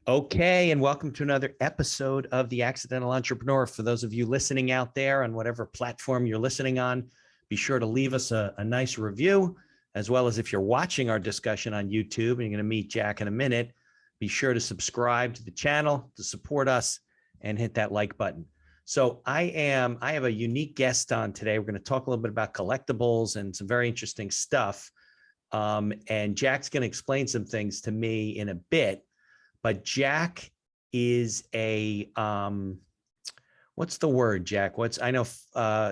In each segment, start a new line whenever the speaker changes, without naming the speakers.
Okay, and welcome to another episode of The Accidental Entrepreneur. For those of you listening out there on whatever platform you're listening on, be sure to leave us a nice review, as well as if you're watching our discussion on YouTube, and you're going to meet Jack in a minute, be sure to subscribe to the channel to support us and hit that like button. So I have a unique guest on today. We're going to talk a little bit about collectibles and some very interesting stuff. And Jack's going to explain some things to me in a bit. But Jack is a, what's the word, Jack? I know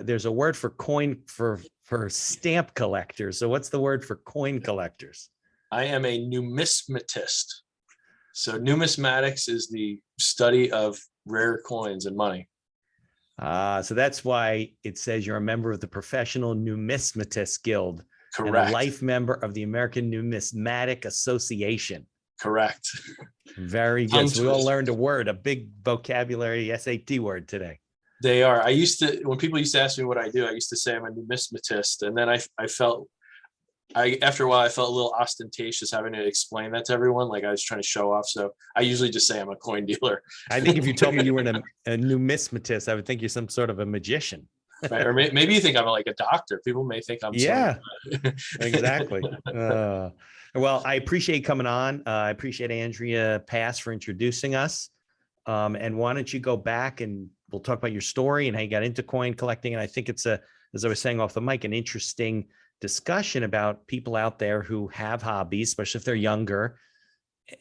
there's a word for coin for stamp collectors. So what's the word for coin collectors?
I am a numismatist. So numismatics is the study of rare coins and money.
So that's why it says you're a member of the Professional Numismatist Guild.
Correct.
And a life member of the American Numismatic Association.
Correct.
Very good. So we all learned a big vocabulary SAT word today.
They are. When people used to ask me what I do, I used to say I'm a numismatist. And then after a while, I felt a little ostentatious having to explain that to everyone. Like I was trying to show off. So I usually just say I'm a coin dealer.
I think if you told me you were a numismatist, I would think you're some sort of a magician.
Right. Or maybe you think I'm like a doctor. People may think I'm.
Yeah, exactly. Well, I appreciate coming on. I appreciate Andrea Pass for introducing us. And why don't you go back and we'll talk about your story and how you got into coin collecting. And I think it's as I was saying off the mic, an interesting discussion about people out there who have hobbies, especially if they're younger,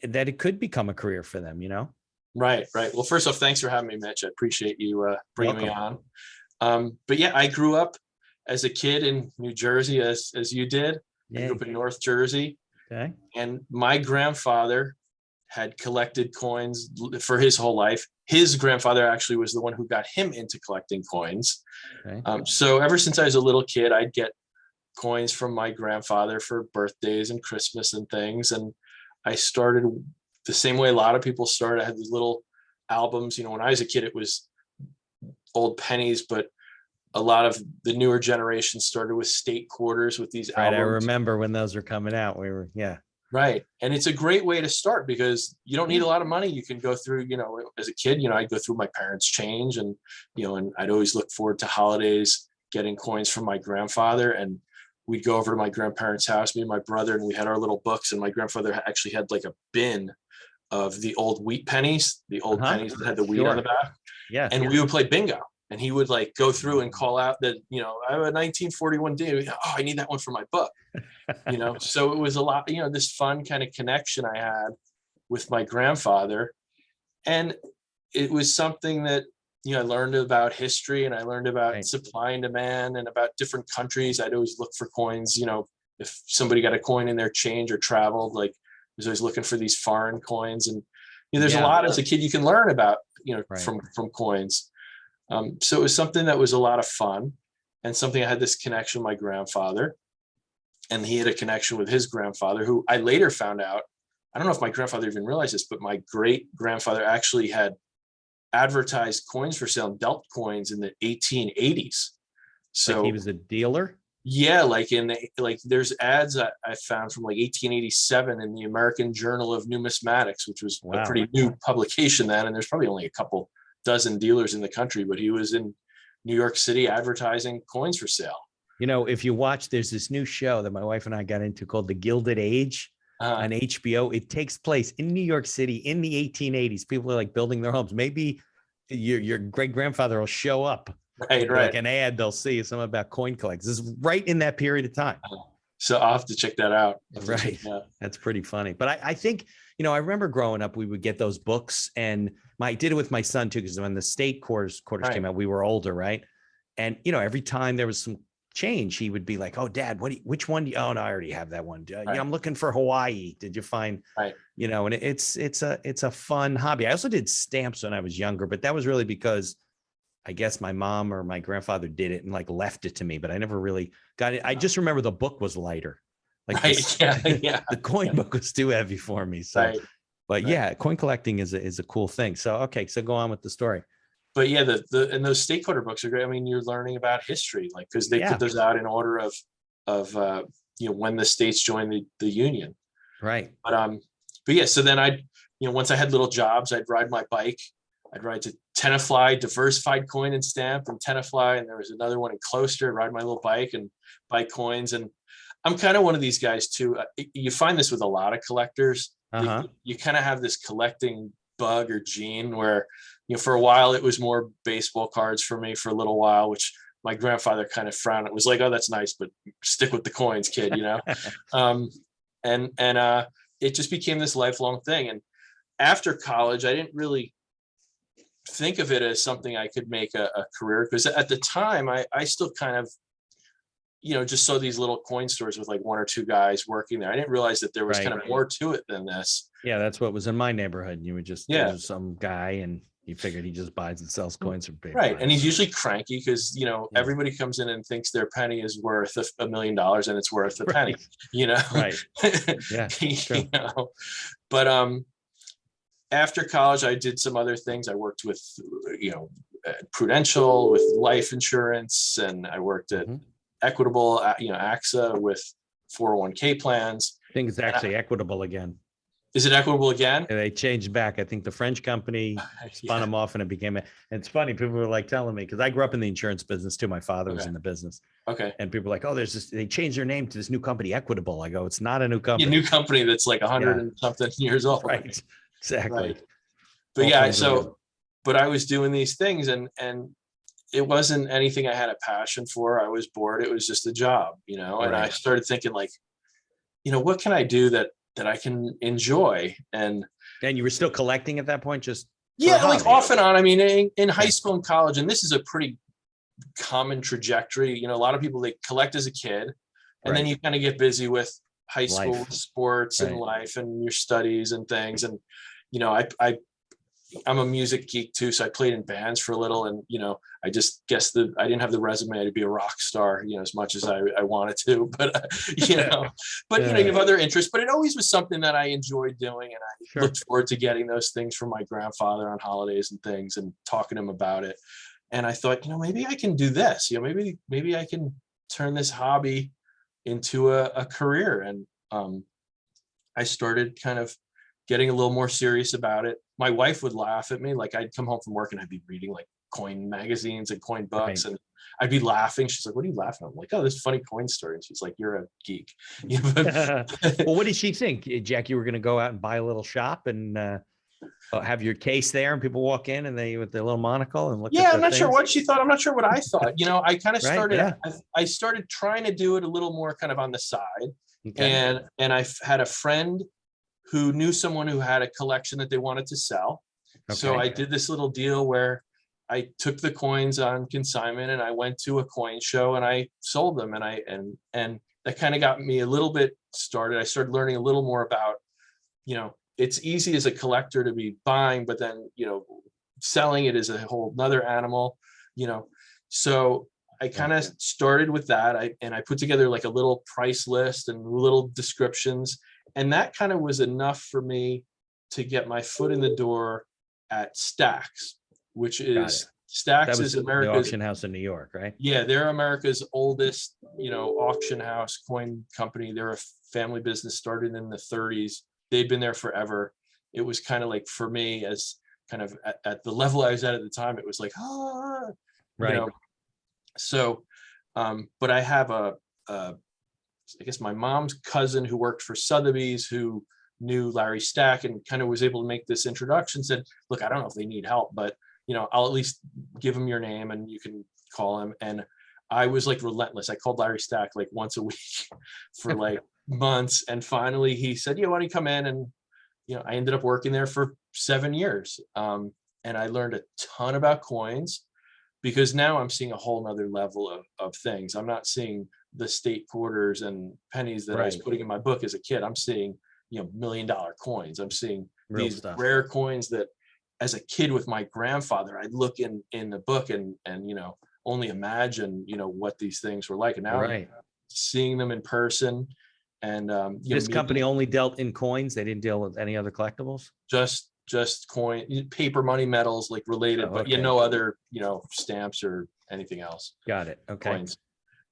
that it could become a career for them, you know?
Right. Well, first off, thanks for having me, Mitch. I appreciate you bringing me on. But yeah, I grew up as a kid in New Jersey, as you did. I grew up in North Jersey.
Okay.
And my grandfather had collected coins for his whole life. His grandfather actually was the one who got him into collecting coins.
Okay.
So ever since I was a little kid, I'd get coins from my grandfather for birthdays and Christmas and things. And I started the same way a lot of people started. I had these little albums. You know, when I was a kid, it was old pennies, but a lot of the newer generation started with state quarters with these albums.
I remember when those were coming out.
Right. And it's a great way to start because you don't need a lot of money. You can go through, as a kid, I'd go through my parents' change and I'd always look forward to holidays, getting coins from my grandfather. And we'd go over to my grandparents' house, me and my brother, and we had our little books. And my grandfather actually had like a bin of the old wheat pennies, pennies that had the wheat on the back.
Yeah.
And we would play bingo. And he would like go through and call out that, I have a 1941 D. Oh, I need that one for my book. So it was a lot, this fun kind of connection I had with my grandfather. And it was something that, I learned about history and I learned about supply and demand and about different countries. I'd always look for coins, if somebody got a coin in their change or traveled, like I was always looking for these foreign coins. And there's a lot as a kid you can learn about, from coins. So it was something that was a lot of fun and something I had this connection with my grandfather, and he had a connection with his grandfather, who I later found out, I don't know if my grandfather even realized this, but my great grandfather actually had advertised coins for sale and dealt coins in the 1880s. So
like he was a dealer.
Yeah. There's ads I found from like 1887 in the American Journal of Numismatics, which was a pretty new publication then. And there's probably only a couple dozen dealers in the country, but he was in New York City advertising coins for sale.
If you watch, there's this new show that my wife and I got into called The Gilded Age on HBO. It takes place in New York City in the 1880s. People are like building their homes. Maybe your great grandfather will show up.
Right.
Like an ad they'll see something about coin collectors. This is right in that period of time.
So I'll have to check that out.
Right. That's pretty funny. But I think, I remember growing up, we would get those books, and I did it with my son too, because when the state quarters came out, we were older. Right. And, every time there was some change, he would be like, "Oh, Dad, which one do you, oh no, I already have that one. I'm looking for Hawaii. Did you find," and it's a fun hobby. I also did stamps when I was younger, but that was really because I guess my mom or my grandfather did it and like left it to me, but I never really got it. I just remember the book was lighter. Like the coin book was too heavy for me. So, but yeah, coin collecting is a cool thing. So, okay. So go on with the story.
But yeah, and those state quarter books are great. I mean, you're learning about history, like, cause they put those out in order of when the states joined the union.
Right.
But yeah, so then I'd once I had little jobs, I'd ride my bike. I'd ride to Tenafly, Diversified Coin and Stamp, and Tenafly, and there was another one in Closter. Ride my little bike and buy coins. And I'm kind of one of these guys too. You find this with a lot of collectors. You kind of have this collecting bug or gene where, for a while it was more baseball cards for me for a little while, which my grandfather kind of frowned. It was like, oh, that's nice, but stick with the coins, kid, and it just became this lifelong thing. And after college, I didn't really think of it as something I could make a career, because at the time I still kind of, just saw these little coin stores with like one or two guys working there. I didn't realize that there was kind of more to it than this.
Yeah, that's what was in my neighborhood. You would just, there's some guy and you figured he just buys and sells coins for paper.
Right. And he's usually cranky because, everybody comes in and thinks their penny is worth $1 million and it's worth a penny,
Right. Yeah.
But after college, I did some other things. I worked with, Prudential with life insurance, and I worked at Equitable, AXA with 401k plans.
I think it's actually Equitable again.
Is it Equitable again?
And they changed back. I think the French company spun them off and it became, and it's funny. People were like telling me, because I grew up in the insurance business too. My father was in the business.
Okay.
And people were like, oh, there's this, they changed their name to this new company, Equitable. I go, it's not a new company.
A new company that's like 100 and something years old.
Right. Exactly.
Right. But but I was doing these things and it wasn't anything I had a passion for. I was bored. It was just a job, and I started thinking like, what can I do that I can enjoy? And
you were still collecting at that point, just
like off and on. I mean, in high school and college, and this is a pretty common trajectory. A lot of people, they collect as a kid, and then you kind of get busy with high school sports and life and your studies and things. And I'm a music geek too, so I played in bands for a little, and I just guess that I didn't have the resume to be a rock star, as much as I wanted to, but you have other interests. But it always was something that I enjoyed doing, and I looked forward to getting those things from my grandfather on holidays and things, and talking to him about it. And I thought, maybe I can do this. Maybe I can turn this hobby into a career. And I started kind of getting a little more serious about it. My wife would laugh at me. Like, I'd come home from work and I'd be reading like coin magazines and coin books, and I'd be laughing. She's like, what are you laughing at? I'm like, oh, this funny coin story. And she's like, you're a geek.
Well, what did she think, Jack? You were going to go out and buy a little shop and have your case there, and people walk in and they with their little monocle and look at
I'm not sure what she thought. I'm not sure what I thought. I kind of started, I started trying to do it a little more kind of on the side. And I had a friend who knew someone who had a collection that they wanted to sell. So I did this little deal where I took the coins on consignment and I went to a coin show and I sold them. And that kind of got me a little bit started. I started learning a little more about, it's easy as a collector to be buying, but then, selling it is a whole nother animal, so I kind of started with that. I put together like a little price list and little descriptions. And that kind of was enough for me to get my foot in the door at Stax, which is Stax is America's
the auction house in New York, right?
Yeah, they're America's oldest, auction house coin company. They're a family business started in the 30s. They've been there forever. It was kind of like, for me, as kind of at the level I was at the time, it was like, So, but I have I guess my mom's cousin who worked for Sotheby's, who knew Larry Stack and kind of was able to make this introduction, said, look, I don't know if they need help, but, I'll at least give them your name and you can call him. And I was like relentless. I called Larry Stack like once a week for like months. And finally he said, why don't you come in? And, I ended up working there for 7 years. And I learned a ton about coins, because now I'm seeing a whole nother level of things. I'm not seeing the state quarters and pennies that I was putting in my book as a kid. I'm seeing, $1 million coins. I'm seeing these rare coins that as a kid with my grandfather, I'd look in the book and only imagine, what these things were like. And now I'm seeing them in person. And
this company only dealt in coins. They didn't deal with any other collectibles.
Just coin, paper money, metals, like related, but no other, stamps or anything else.
Got it. Okay.
Coins.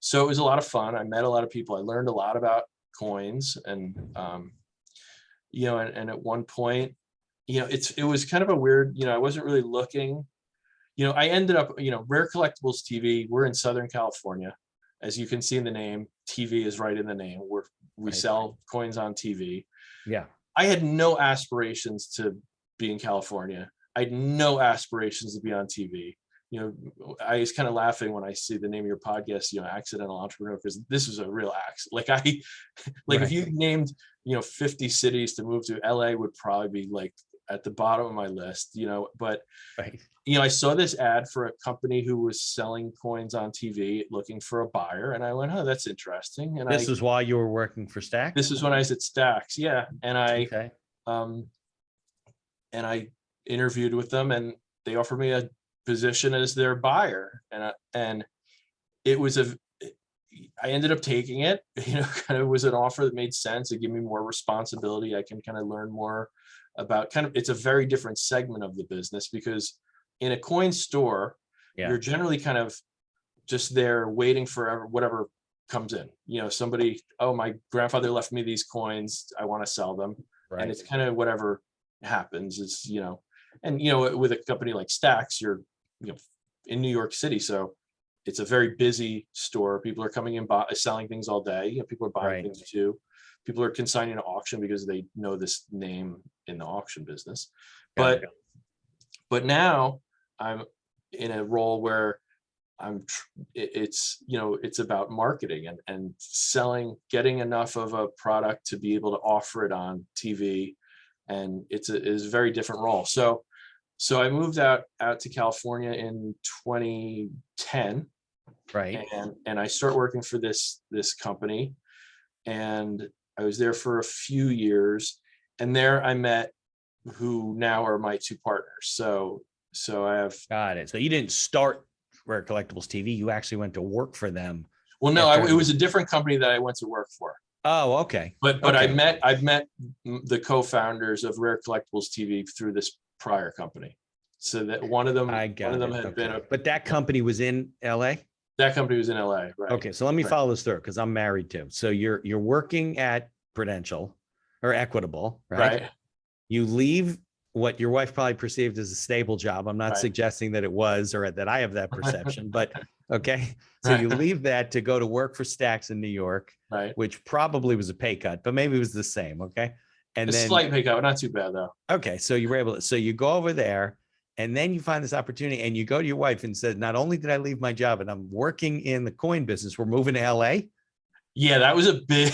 So it was a lot of fun. I met a lot of people. I learned a lot about coins, and and at one point, it was kind of a weird, I wasn't really looking. I ended up, Rare Collectibles TV. We're in Southern California. As you can see in the name, TV is right in the name. We
Right.
sell coins on TV.
Yeah.
I had no aspirations to be in California. I had no aspirations to be on TV. I was kind of laughing when I see the name of your podcast, Accidental Entrepreneur, because this was a real accident. Like if
Right.
you named, 50 cities to move to, LA would probably be like at the bottom of my list, but
Right.
I saw this ad for a company who was selling coins on TV looking for a buyer. And I went, oh, that's interesting. And
This was while you were working for
this
Stax?
is when I was at Stax. Yeah.
Okay.
Um, and I interviewed with them, and they offered me a position as their buyer. And it was I ended up taking it, kind of was an offer that made sense. It gave me more responsibility. I can kind of learn more about it's a very different segment of the business, because in a coin store,
Yeah.
you're generally kind of just there waiting for whatever comes in. Somebody, oh, my grandfather left me these coins, I want to sell them.
Right.
And it's kind of whatever happens is, and with a company like Stax, you're in New York City, so it's a very busy store. People are coming in, selling things all day. People are buying
Right.
things too. People are consigning to auction because they know this name in the auction business.
Got it.
But now I'm in a role where it's about marketing and selling, getting enough of a product to be able to offer it on TV. And it's a very different role. So I moved out to California in 2010.
Right.
And I start working for this company, and I was there for a few years, and there I met who now are my two partners. So I have.
Got it. So you didn't start Rare Collectibles TV. You actually went to work for them.
Well, no, it was a different company that I went to work for.
Oh, okay.
But
okay.
I've met the co-founders of Rare Collectibles TV through this prior company. So that one of them had been
but that company was in LA?
That company was in LA, right?
Okay, so let me follow this through, because I'm married too. So you're working at Prudential or Equitable, right?
Right.
You leave what your wife probably perceived as a stable job. I'm not suggesting that it was, or that I have that perception, but okay. So you leave that to go to work for Stax in New York,
right?
Which probably was a pay cut, but maybe it was the same. Okay. And then
slight pay cut, not too bad though.
Okay. So you were able to, so you go over there, and then you find this opportunity, and you go to your wife and said, not only did I leave my job and I'm working in the coin business, we're moving to LA.
Yeah, that was a big,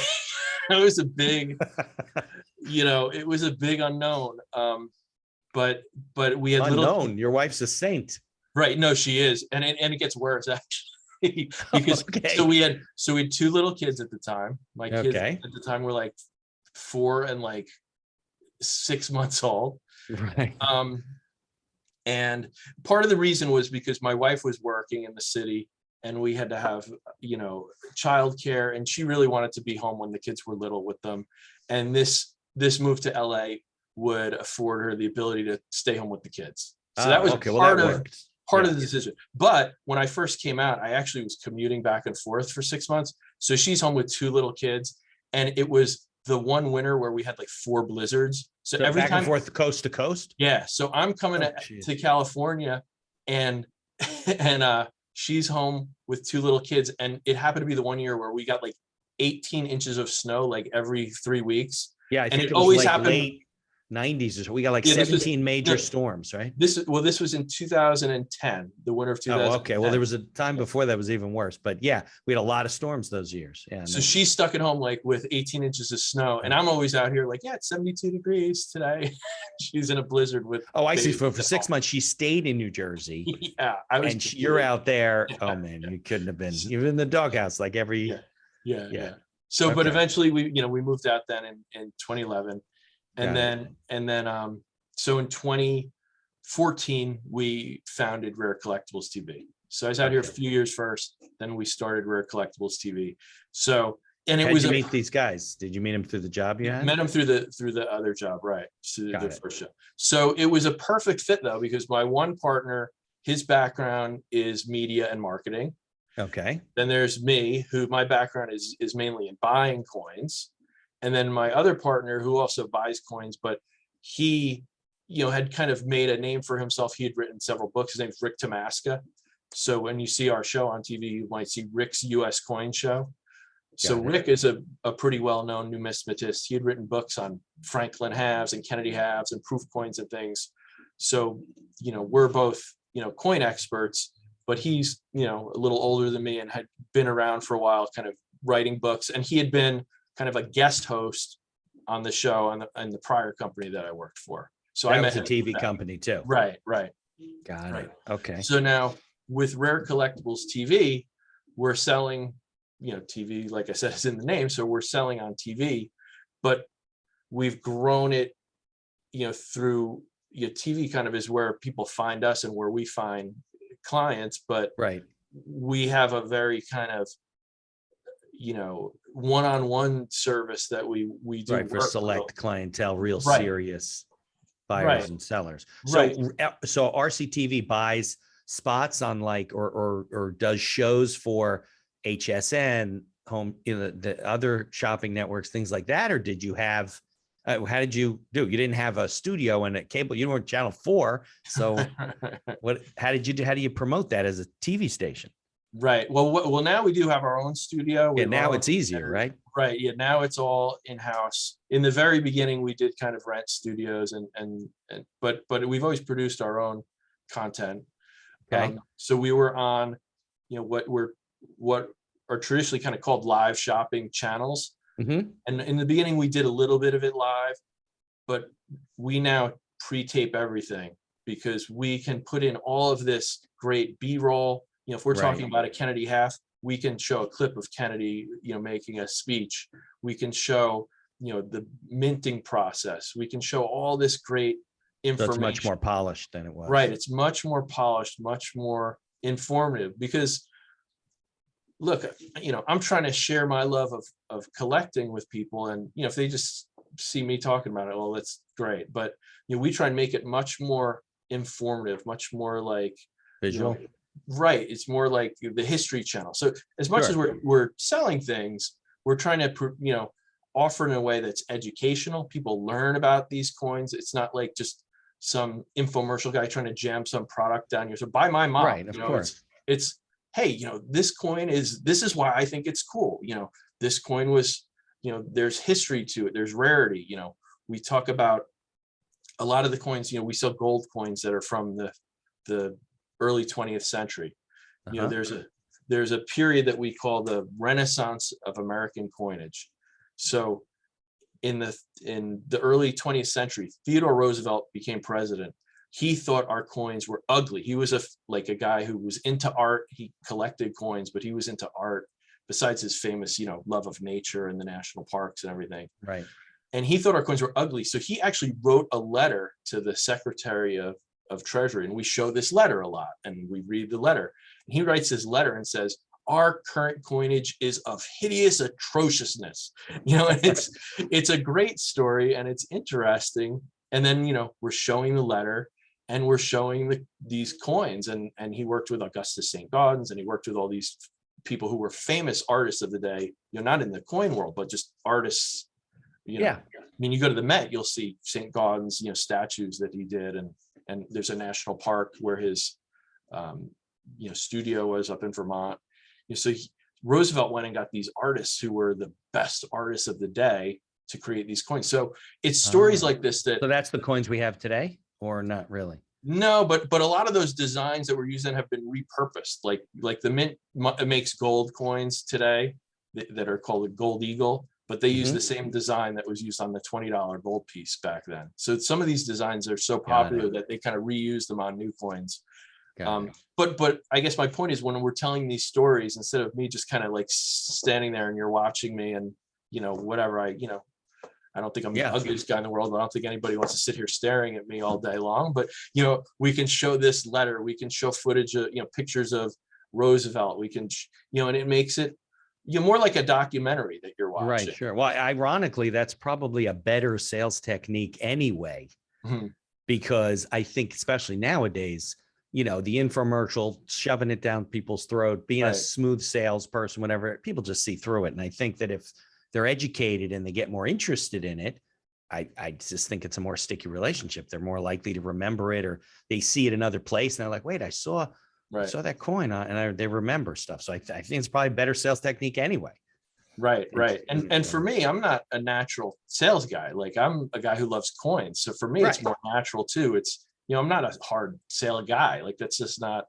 it was a big unknown. But we had
unknown. Your wife's a saint.
Right. No, she is. And it gets worse actually, because so we had two little kids at the time. My kids at the time were like 4 and like 6 months old.
Right.
And part of the reason was because my wife was working in the city, and we had to have, childcare, and she really wanted to be home when the kids were little with them. And this move to LA would afford her the ability to stay home with the kids. So that was part of the decision. But when I first came out, I actually was commuting back and forth for 6 months. So she's home with 2 little kids, and it was the one winter where we had like 4 blizzards. So every
back
time,
and forth, coast to coast.
Yeah. So I'm coming to California, and she's home with 2 little kids, and it happened to be the one year where we got like 18 inches of snow like every 3 weeks.
Yeah, I think
it always
like
happened.
Late 90s or so. We got like 17 major storms, right?
This was in 2010, the winter of 2010.
Oh, okay. Well, there was a time before that was even worse, but yeah, we had a lot of storms those years. Yeah.
So she's stuck at home like with 18 inches of snow, and I'm always out here like, yeah, it's 72 degrees today. She's in a blizzard with.
Oh, I see. For 6 months, she stayed in New Jersey.
Yeah,
you're out there. Yeah. Oh man, you couldn't have been. You're in the doghouse like every.
Yeah. So, but eventually we moved out then in 2011. And then, so in 2014, we founded Rare Collectibles TV. So I was out here a few years first, then we started Rare Collectibles TV. So, and it was.
Did you meet these guys? Did you meet them through the job you had?
Met them through the other job, right? So the first job. So it was a perfect fit though, because my one partner, his background is media and marketing.
Okay.
Then there's me, who my background is mainly in buying coins. And then my other partner, who also buys coins, but he, had kind of made a name for himself. He had written several books. His name's Rick Tamaska. So when you see our show on TV, you might see Rick's US Coin Show. So Rick is a pretty well-known numismatist. He had written books on Franklin halves and Kennedy halves and proof coins and things. So, we're both, coin experts, but he's, a little older than me and had been around for a while, kind of writing books. And he had been kind of a guest host on the show on the prior company that I worked for. So
that
I
was
met
a TV company too.
Right.
Got it. Okay.
So now with Rare Collectibles TV, we're selling, TV, like I said, is in the name. So we're selling on TV, but we've grown it, through TV kind of is where people find us and where we find clients, but we have a very kind of, one-on-one service that we do
for select clientele, real serious buyers and sellers. So RCTV buys spots on or does shows for HSN, home, the other shopping networks, things like that, or did you have? How did you do? You didn't have a studio and a cable. You weren't Channel 4. So how do you promote that as a TV station?
Right. Well, now we do have our own studio.
Yeah, now it's easier, right?
Right. Yeah. Now it's all in-house. In the very beginning, we did kind of rent studios but we've always produced our own content.
Okay.
So we were on, what are traditionally kind of called live shopping channels.
Mm-hmm.
And in the beginning, we did a little bit of it live, but we now pre-tape everything because we can put in all of this great B-roll. If we're talking about a Kennedy half, we can show a clip of Kennedy, making a speech. We can show, the minting process. We can show all this great information.
So it's much more polished than it was.
Right. It's much more polished, much more informative because look, I'm trying to share my love of collecting with people. And, if they just see me talking about it, well, that's great. But, we try and make it much more informative, much more like
visual.
Right. It's more like the History Channel. So as much as we're selling things, we're trying to, offer in a way that's educational. People learn about these coins. It's not like just some infomercial guy trying to jam some product down here. So buy my mom.
Right. Of course.
It's hey, this coin this is why I think it's cool. This coin was, there's history to it. There's rarity. We talk about a lot of the coins, we sell gold coins that are from the early 20th century. There's a period that we call the Renaissance of American coinage. So in the early 20th century, Theodore Roosevelt became president. He thought our coins were ugly. He was a guy who was into art. He collected coins, but he was into art besides his famous, love of nature and the national parks and everything.
Right.
And he thought our coins were ugly. So he actually wrote a letter to the Secretary of Treasury. And we show this letter a lot and we read the letter. And he writes this letter and says, our current coinage is of hideous atrociousness. And it's a great story and it's interesting. And then, we're showing the letter and we're showing these coins. And he worked with Augustus St. Gaudens and he worked with all these people who were famous artists of the day, not in the coin world, but just artists. I mean, you go to the Met, you'll see St. Gaudens, statues that he did. And there's a national park where his, studio was up in Vermont. So Roosevelt went and got these artists who were the best artists of the day to create these coins. So it's stories like this that.
So that's the coins we have today, or not really?
No, but a lot of those designs that we're using have been repurposed. Like the Mint makes gold coins today that are called a Gold Eagle, but they use the same design that was used on the $20 gold piece back then. So some of these designs are so popular that they kind of reuse them on new coins. But I guess my point is when we're telling these stories, instead of me just kind of like standing there and you're watching me and, whatever, I don't think I'm the ugliest guy in the world, but I don't think anybody wants to sit here staring at me all day long. But, we can show this letter, we can show footage of, pictures of Roosevelt. We can, and it makes it, more like a documentary that you're watching.
Right, sure. Well, ironically, that's probably a better sales technique anyway, because I think especially nowadays, the infomercial, shoving it down people's throat, being a smooth salesperson, whatever, people just see through it. And I think that if they're educated and they get more interested in it, I just think it's a more sticky relationship. They're more likely to remember it, or they see it another place and they're like, wait, I saw that coin and they remember stuff. So I think it's probably better sales technique anyway.
Right. And for me, I'm not a natural sales guy. Like, I'm a guy who loves coins. So for me, it's more natural too. It's, I'm not a hard sale guy. Like, that's just not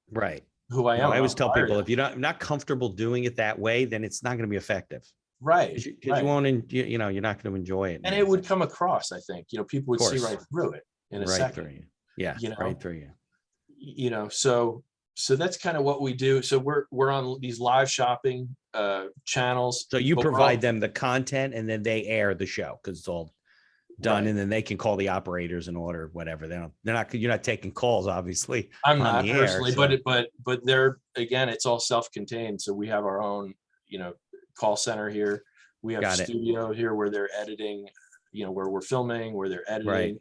who I am.
I always tell people, if you're not comfortable doing it that way, then it's not going to be effective.
Right.
Because you won't, you're not going to enjoy it.
And it would come across, I think, people would see right through it in a second.
Through you. Yeah. Right through you.
So that's kind of what we do. So we're on these live shopping channels.
So you provide them the content and then they air the show because it's all done, and then they can call the operators and order whatever. You're not taking calls, obviously.
I'm not personally, but they're, again, it's all self-contained. So we have our own, call center here. We have a studio here where they're editing, where we're filming, where they're editing.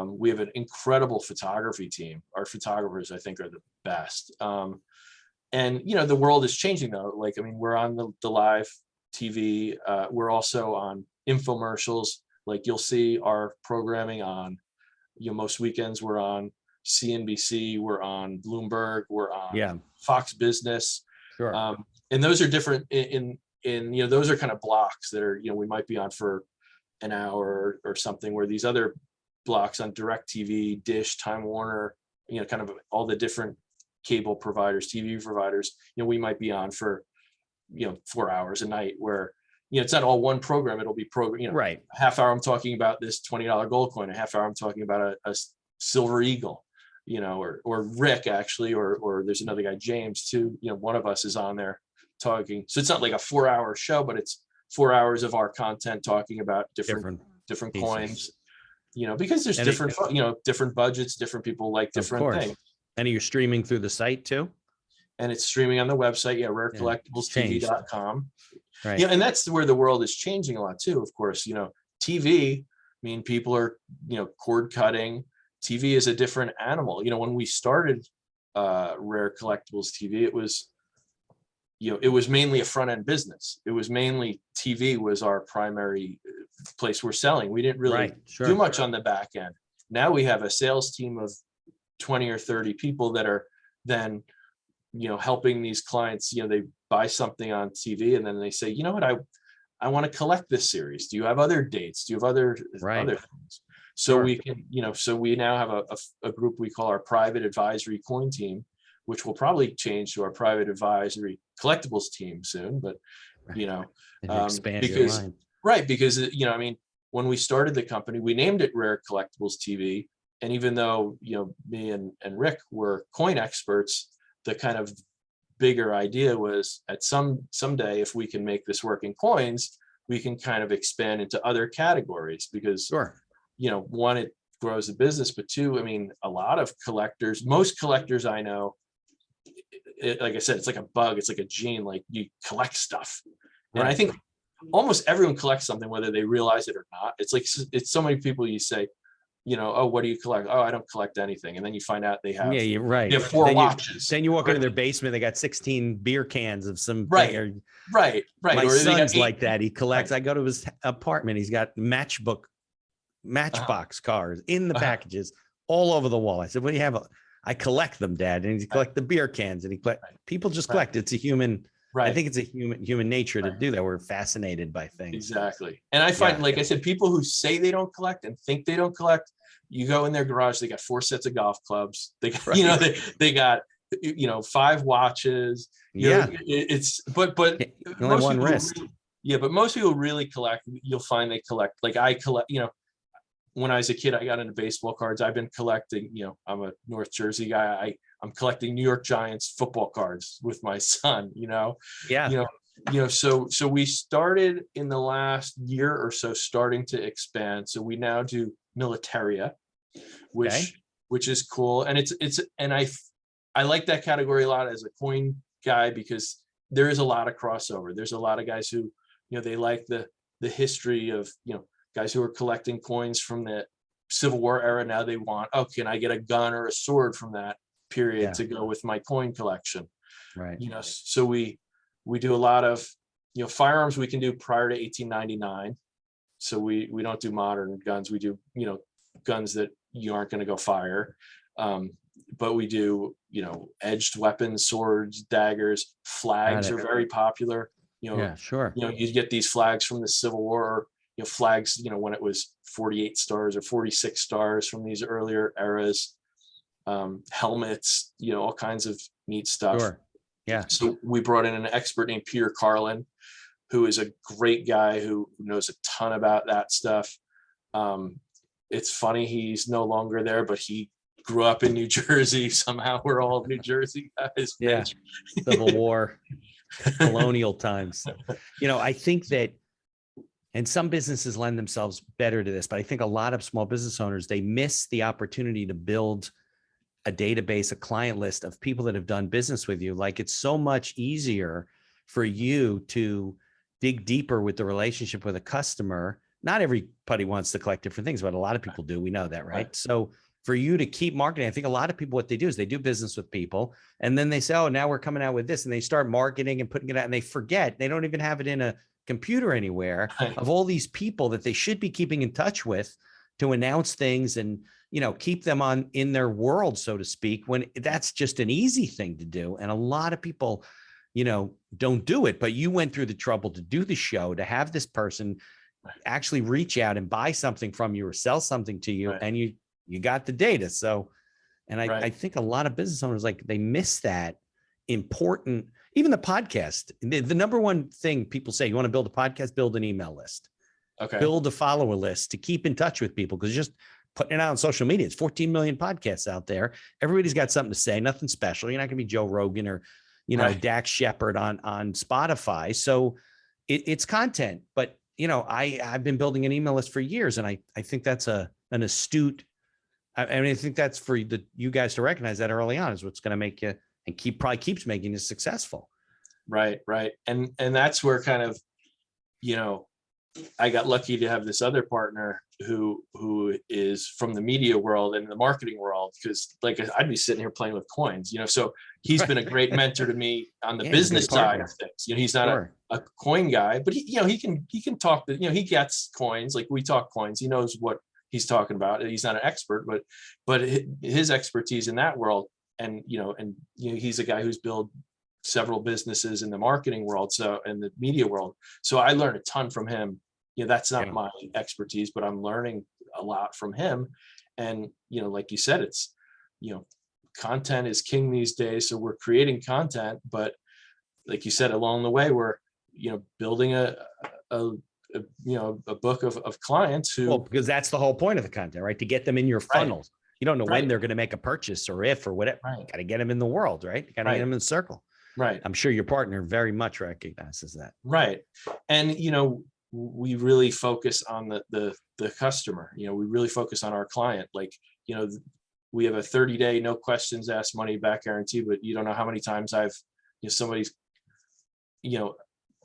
We have an incredible photography team. Our photographers, I think, are the best. And the world is changing though. Like, I mean, we're on the live TV. We're also on infomercials. Like, you'll see our programming on, most weekends we're on CNBC, we're on Bloomberg, we're on Fox Business.
Sure.
And those are different in those are kind of blocks that are, we might be on for an hour or something, where these other blocks on DirecTV, Dish, Time Warner, kind of all the different cable providers, TV providers, we might be on for, 4 hours a night, where, it's not all one program. It'll be a half hour I'm talking about this $20 gold coin, a half hour I'm talking about a silver eagle, or Rick actually, or there's another guy, James too. One of us is on there talking. So it's not like a 4-hour show, but it's 4 hours of our content talking about different coins, because there's different, different budgets, different people like different things.
And you're streaming through the site too?
And it's streaming on the website. rarecollectiblestv.com.
Right.
And that's where the world is changing a lot too. Of course, TV, I mean, people are, cord cutting. TV is a different animal. When we started Rare Collectibles TV, it was mainly a front end business. It was mainly TV was our primary place we're selling. We didn't really do much on the back end. Now we have a sales team of 20 or 30 people that are then, helping these clients. They buy something on TV and then they say, you know what, I want to collect this series. Do you have other dates? Do you have other things? So we can, so we now have a group we call our private advisory coin team, which will probably change to our private advisory collectibles team soon. But,
expand
because, because, I mean, when we started the company, we named it Rare Collectibles TV. And even though, me and Rick were coin experts, the kind of bigger idea was at someday, if we can make this work in coins, we can kind of expand into other categories because, one, it grows the business, but two, I mean, a lot of collectors, most collectors I know, like I said, it's like a bug, it's like a gene, like you collect stuff. And I think almost everyone collects something, whether they realize it or not. It's like, it's so many people you say, oh, what do you collect? Oh, I don't collect anything. And then you find out they have,
you're right.
They have 4 watches.
Then you walk into their basement, they got 16 beer cans of some
right.
My
or
son's like that. He collects. I go to his apartment. He's got Matchbox cars in the packages all over the wall. I said, what do you have? I collect them, Dad. And he collect the beer cans and people just collect. It's a human. I think it's a human nature to do that. We're fascinated by things.
Exactly. And I find, like I said, people who say they don't collect and think they don't collect, you go in their garage, they got 4 sets of golf clubs. They got, they got, 5 watches. It's, but
only one wrist.
But most people really collect. You'll find they collect. Like I collect, when I was a kid, I got into baseball cards. I've been collecting, I'm a North Jersey guy. I'm collecting New York Giants football cards with my son, so we started in the last year or so starting to expand. So we now do militaria, which is cool. And and I like that category a lot as a coin guy, because there is a lot of crossover. There's a lot of guys who, they like the history of, guys who are collecting coins from the Civil War era. Now they want, can I get a gun or a sword from that period to go with my coin collection? So we do a lot of, firearms we can do prior to 1899. So we don't do modern guns. We do, you know, guns that you aren't going to go fire. But we do, you know, edged weapons, swords, daggers, flags
it.
are very popular.
Yeah, sure.
You know, you get these flags from the Civil War, or, you know, flags, you know, when it was 48 stars or 46 stars from these earlier eras. Helmets, you know, all kinds of neat stuff.
Sure. Yeah.
So we brought in an expert named Peter Carlin, who is a great guy who knows a ton about that stuff. It's funny, he's no longer there, but he grew up in New Jersey. Somehow we're all New Jersey guys.
Yeah. Civil War, colonial times. You know, I think that, and some businesses lend themselves better to this, but I think a lot of small business owners, they miss the opportunity to build a database, a client list of people that have done business with you. Like, it's so much easier for you to dig deeper with the relationship with a customer. Not everybody wants to collect different things, but a lot of people do. We know that, right? So for you to keep marketing, I think a lot of people, what they do is they do business with people, and then they say, oh, now we're coming out with this, and they start marketing and putting it out, and they forget, they don't even have it in a computer anywhere, of all these people that they should be keeping in touch with to announce things and, you know, keep them on in their world, so to speak, when that's just an easy thing to do. And a lot of people, you know, don't do it, but you went through the trouble to do the show, to have this person actually reach out and buy something from you or sell something to you. And you got the data. So, and I think a lot of business owners, like, they miss that important, even the podcast, the number one thing people say, you want to build a podcast, build an email list, build a follower list to keep in touch with people. Cause just putting it out on social media, it's 14 million podcasts out there. Everybody's got something to say, nothing special. You're not gonna be Joe Rogan or, you know, Dax Shepard on Spotify. So it's content, but, you know, I've been building an email list for years, and I think that's an astute, I mean, I think that's for you guys to recognize that early on is what's going to make you, and probably keeps making you successful.
Right. And that's where kind of, you know, I got lucky to have this other partner who is from the media world and the marketing world, because, like, I'd be sitting here playing with coins, you know. So he's been a great mentor to me on the business side of things. You know, he's not a coin guy, but he, you know, he can talk, you know, he gets coins, like we talk coins. He knows what he's talking about. He's not an expert, but his expertise in that world, and you know, he's a guy who's built several businesses in the marketing world, so in the media world. So I learned a ton from him. You know, that's not my expertise, but I'm learning a lot from him. And, you know, like you said, it's, you know, content is king these days. So we're creating content, but like you said, along the way, we're, you know, building a you know, a book of clients who,
well, because that's the whole point of the content, right? To get them in your funnels. You don't know when they're going to make a purchase or if or whatever. Got to get them in the world, right? Got to get them in the circle.
Right.
I'm sure your partner very much recognizes that.
Right. And, you know, we really focus on the customer. You know, we really focus on our client. Like, you know, we have a 30-day, no questions asked, money back guarantee, but you don't know how many times I've, you know, somebody's, you know,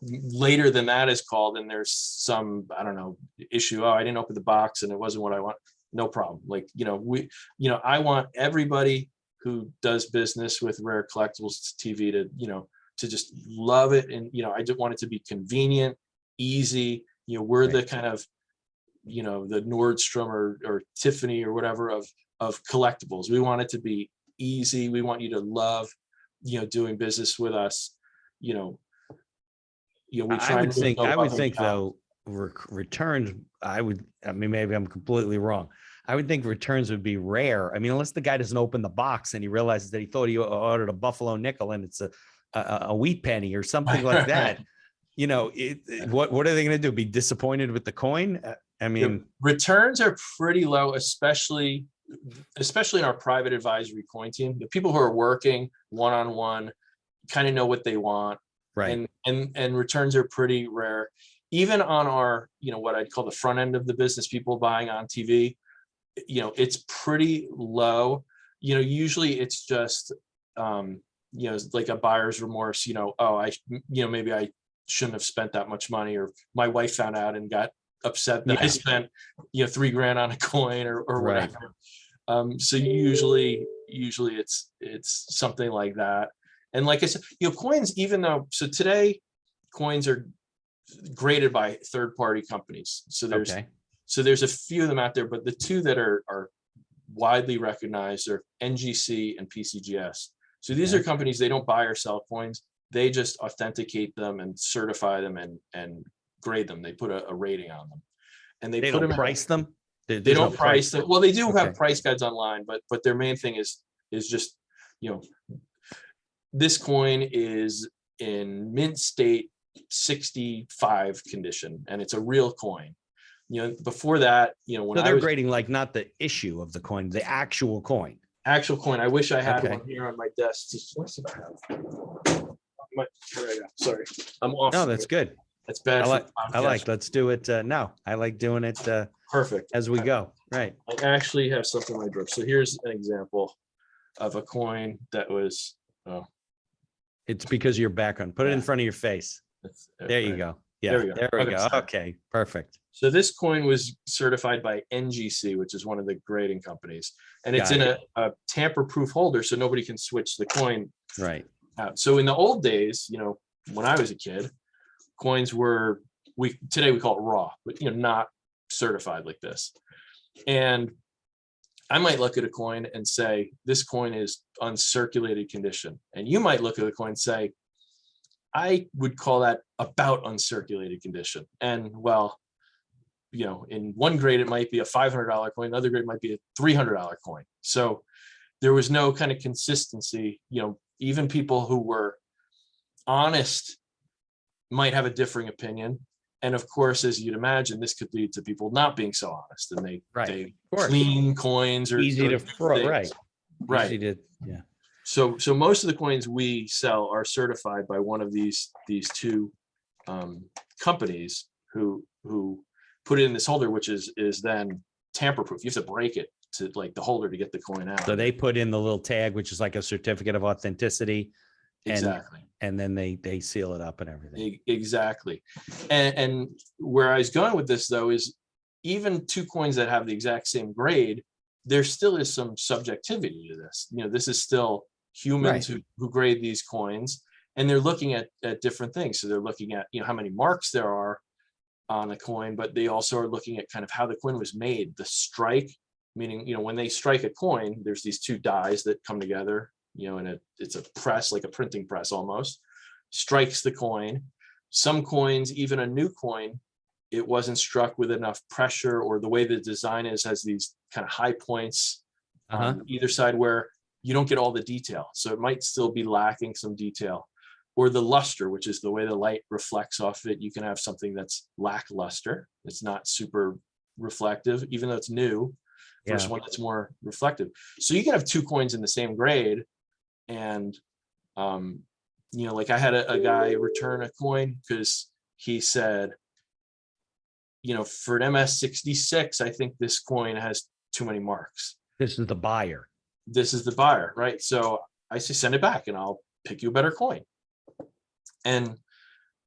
later than that is called and there's some, I don't know, issue. Oh, I didn't open the box and it wasn't what I want. No problem. Like, you know, I want everybody who does business with Rare Collectibles TV to, you know, to just love it. And, you know, I just want it to be convenient, easy. You know, we're the kind of, you know, the Nordstrom or Tiffany or whatever of collectibles. We want it to be easy. We want you to love, you know, doing business with us. You know, we try.
I would think though, returns, I mean, maybe I'm completely wrong. I would think returns would be rare. I mean, unless the guy doesn't open the box and he realizes that he thought he ordered a buffalo nickel and it's a wheat penny or something like that. You know, what are they going to do? Be disappointed with the coin? I mean,
returns are pretty low, especially in our private advisory coin team. The people who are working one-on-one kind of know what they want.
Right.
And returns are pretty rare. Even on our, you know, what I'd call the front end of the business, people buying on TV, you know, it's pretty low. You know, usually it's just, you know, like a buyer's remorse, you know, oh, maybe I shouldn't have spent that much money, or my wife found out and got upset that I spent, you know, $3,000 on a coin or whatever. So usually it's something like that. And like I said, you know, coins, even though, so today coins are graded by third-party companies. So there's a few of them out there, but the two that are widely recognized are NGC and PCGS. So these are companies, they don't buy or sell coins. They just authenticate them and certify them and grade them. They put a rating on them, and they put
don't
them
price them.
They don't price them. Well, they do have price guides online, but their main thing is just, this coin is in mint state 65 condition, and it's a real coin. Before that, when
so they're grading like not the issue of the coin, the actual coin.
Actual coin. I wish I had one here on my desk. What did I have? Sorry, I'm off.
No, that's good.
That's bad.
I like. Let's do it now. I like doing it.
Perfect.
As we go. Right.
I actually have something in my drawer. So here's an example of a coin that was. Oh,
it's because of your background. Put it in front of your face. There you go. Yeah. There we go. Okay. Perfect.
So this coin was certified by NGC, which is one of the grading companies, and it's in a tamper-proof holder, so nobody can switch the coin.
Right.
So in the old days, when I was a kid, coins were today we call it raw, but not certified like this. And I might look at a coin and say this coin is uncirculated condition, and you might look at the coin and say I would call that about uncirculated condition. And well, in one grade it might be a $500 coin, another grade might be a $300 coin. So there was no kind of consistency. Even people who were honest might have a differing opinion. And of course, as you'd imagine, this could lead to people not being so honest, and they clean coins or
easy to fraud. Right.
Easy to, yeah. So most of the coins we sell are certified by one of these two companies who put it in this holder, which is then tamper proof. You have to break it to the holder to get the coin out.
So they put in the little tag, which is like a certificate of authenticity.
Exactly.
And then they seal it up and everything.
Exactly. And where I was going with this though is even two coins that have the exact same grade, there still is some subjectivity to this. This is still humans who grade these coins, and they're looking at different things. So they're looking at how many marks there are on a coin, but they also are looking at kind of how the coin was made, the strike, meaning when they strike a coin, there's these two dies that come together, and it's a press, like a printing press almost, strikes the coin. Some coins, even a new coin, it wasn't struck with enough pressure, or the way the design has these kind of high points on either side where you don't get all the detail. So it might still be lacking some detail. Or the luster, which is the way the light reflects off it. You can have something that's lackluster. It's not super reflective, even though it's new, versus one that's more reflective. So you can have two coins in the same grade. And, like I had a guy return a coin because he said, for an MS-66, I think this coin has too many marks.
This is the buyer.
This is the buyer, right? So I say, send it back and I'll pick you a better coin. And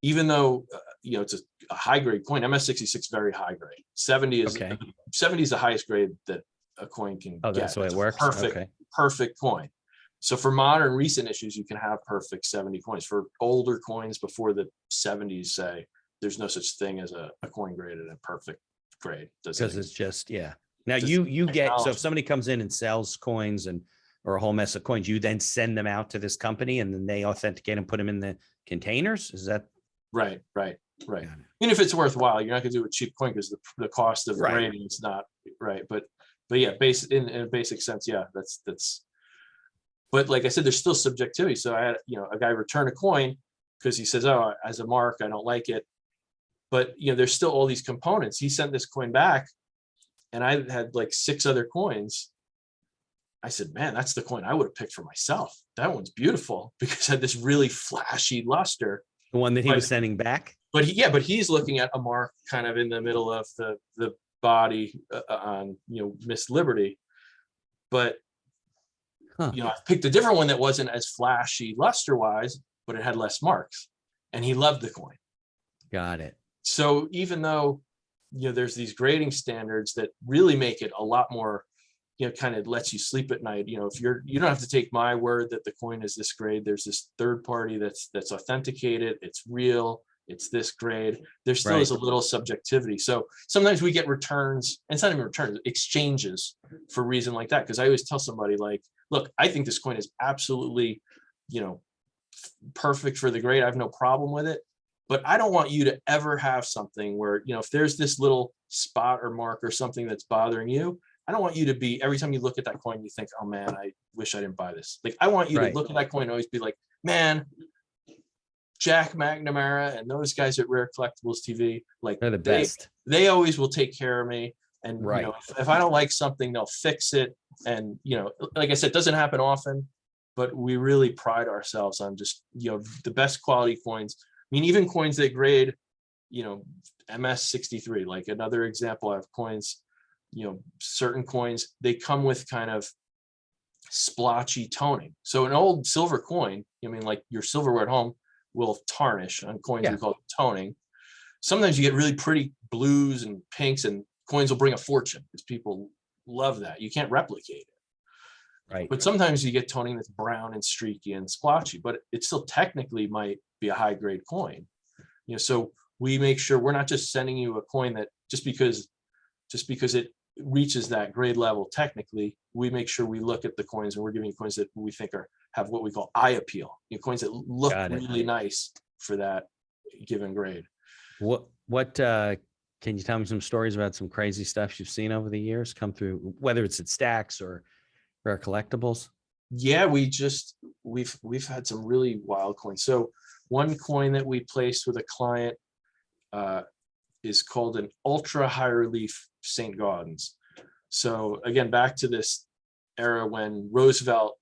even though, it's a high grade coin, MS-66, very high grade. 70 is the highest grade that a coin can get.
Oh, that's the way it works?
Perfect coin. So for modern recent issues, you can have perfect 70 coins. For older coins before the 70s, say, there's no such thing as a coin graded a perfect grade.
Because it's just, Now you get, so if somebody comes in and sells coins or a whole mess of coins, you then send them out to this company and then they authenticate and put them in the containers. Is that
right? Even if it's worthwhile, you're not going to do a cheap coin because the cost of grading is not right. But yeah, in a basic sense, that's. But like I said, there's still subjectivity. So I had a guy return a coin because he says, "Oh, as a mark, I don't like it." But there's still all these components. He sent this coin back, and I had like 6 other coins. I said, man, that's the coin I would have picked for myself. That one's beautiful because it had this really flashy luster.
The one that he was sending back?
But he's looking at a mark kind of in the middle of the body on, Miss Liberty. But, I picked a different one that wasn't as flashy luster-wise, but it had less marks. And he loved the coin.
Got it.
So even though, there's these grading standards that really make it a lot more, kind of lets you sleep at night. If you don't have to take my word that the coin is this grade. There's this third party that's authenticated. It's real. it's this grade. There still
Right.
is a little subjectivity. So sometimes we get returns, and it's not even returns, exchanges for a reason like that. Because I always tell somebody like, look, I think this coin is absolutely, you know, perfect for the grade. I have no problem with it. But I don't want you to ever have something where, you know, if there's this little spot or mark or something that's bothering you, I don't want you to be, every time you look at that coin, you think, oh man, I wish I didn't buy this. Like, I want you to
Right.
look at that coin and always be like, man, Jack McNamara and those guys at Rare Collectibles TV, like
They're the best.
they always will take care of me. And
Right.
you know, if I don't like something, they'll fix it. And you know, like I said, it doesn't happen often, but we really pride ourselves on just, you know, the best quality coins. I mean, even coins that grade, you know, MS63, like another example, I have coins, you know, certain coins, they come with kind of splotchy toning. So an old silver coin, I mean, like your silverware at home will tarnish on coins.
Yeah.
We call it toning. Sometimes you get really pretty blues and pinks, and coins will bring a fortune because people love that. You can't replicate it.
Right.
But sometimes you get toning that's brown and streaky and splotchy, but it still technically might be a high grade coin. You know, so we make sure we're not just sending you a coin that just because it reaches that grade level technically, we make sure we look at the coins and we're giving you coins that we think have what we call eye appeal. You know, coins that look really nice for that given grade.
What can you tell me some stories about some crazy stuff you've seen over the years come through, whether it's at Stacks or Rare Collectibles?
Yeah, we've had some really wild coins. So one coin that we placed with a client is called an ultra high relief St. Gaudens. So again, back to this era when Roosevelt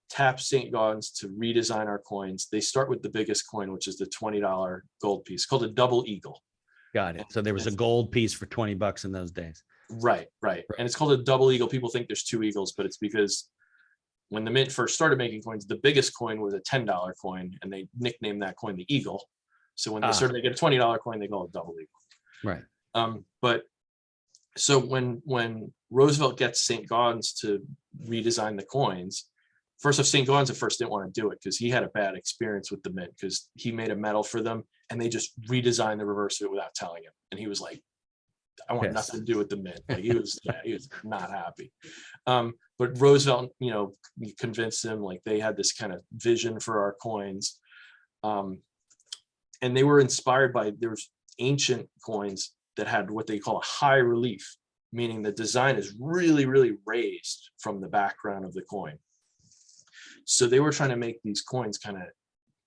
tapped St. Gaudens to redesign our coins. They start with the biggest coin, which is the $20 gold piece called a double eagle.
Got it. So there was a gold piece for $20 in those days.
Right. And it's called a double eagle. People think there's two eagles, but it's because when the Mint first started making coins, the biggest coin was a $10 coin, and they nicknamed that coin the Eagle. So when they started making a $20 coin, they call it double eagle.
Right.
But so when Roosevelt gets St. Gaudens to redesign the coins, first off, St. Gaudens at first didn't want to do it because he had a bad experience with the Mint because he made a medal for them and they just redesigned the reverse of it without telling him. And he was like, I want nothing to do with the Mint. Like he was not happy. But Roosevelt, you know, convinced him, like they had this kind of vision for our coins. And they were inspired by, there was ancient coins that had what they call a high relief, meaning the design is really, really raised from the background of the coin. So they were trying to make these coins kind of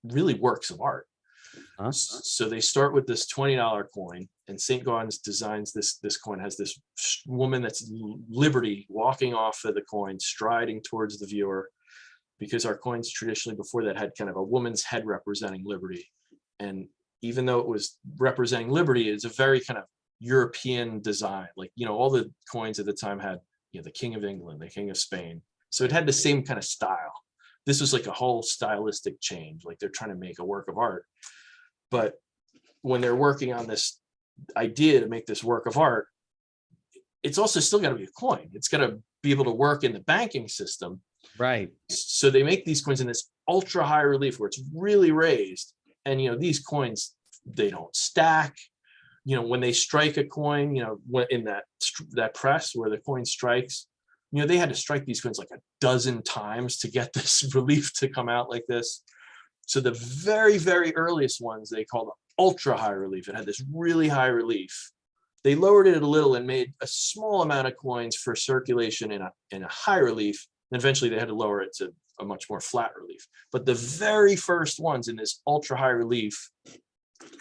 really works of art. So they start with this $20 coin, and St. Gaudens designs this coin, has this woman that's Liberty walking off of the coin, striding towards the viewer, because our coins traditionally before that had kind of a woman's head representing liberty. And even though it was representing liberty, it's a very kind of European design. Like, you know, all the coins at the time had, you know, the King of England, the King of Spain. So it had the same kind of style. This was like a whole stylistic change. Like they're trying to make a work of art. But when they're working on this idea to make this work of art, it's also still got to be a coin. It's got to be able to work in the banking system.
Right.
So they make these coins in this ultra high relief where it's really raised. And, you know, these coins, they don't stack. You know, when they strike a coin, you know, in that press where the coin strikes, you know, they had to strike these coins like a dozen times to get this relief to come out like this. So the very, very earliest ones they called ultra high relief. It had this really high relief. They lowered it a little and made a small amount of coins for circulation in a high relief. And eventually they had to lower it to a much more flat relief. But the very first ones in this ultra high relief,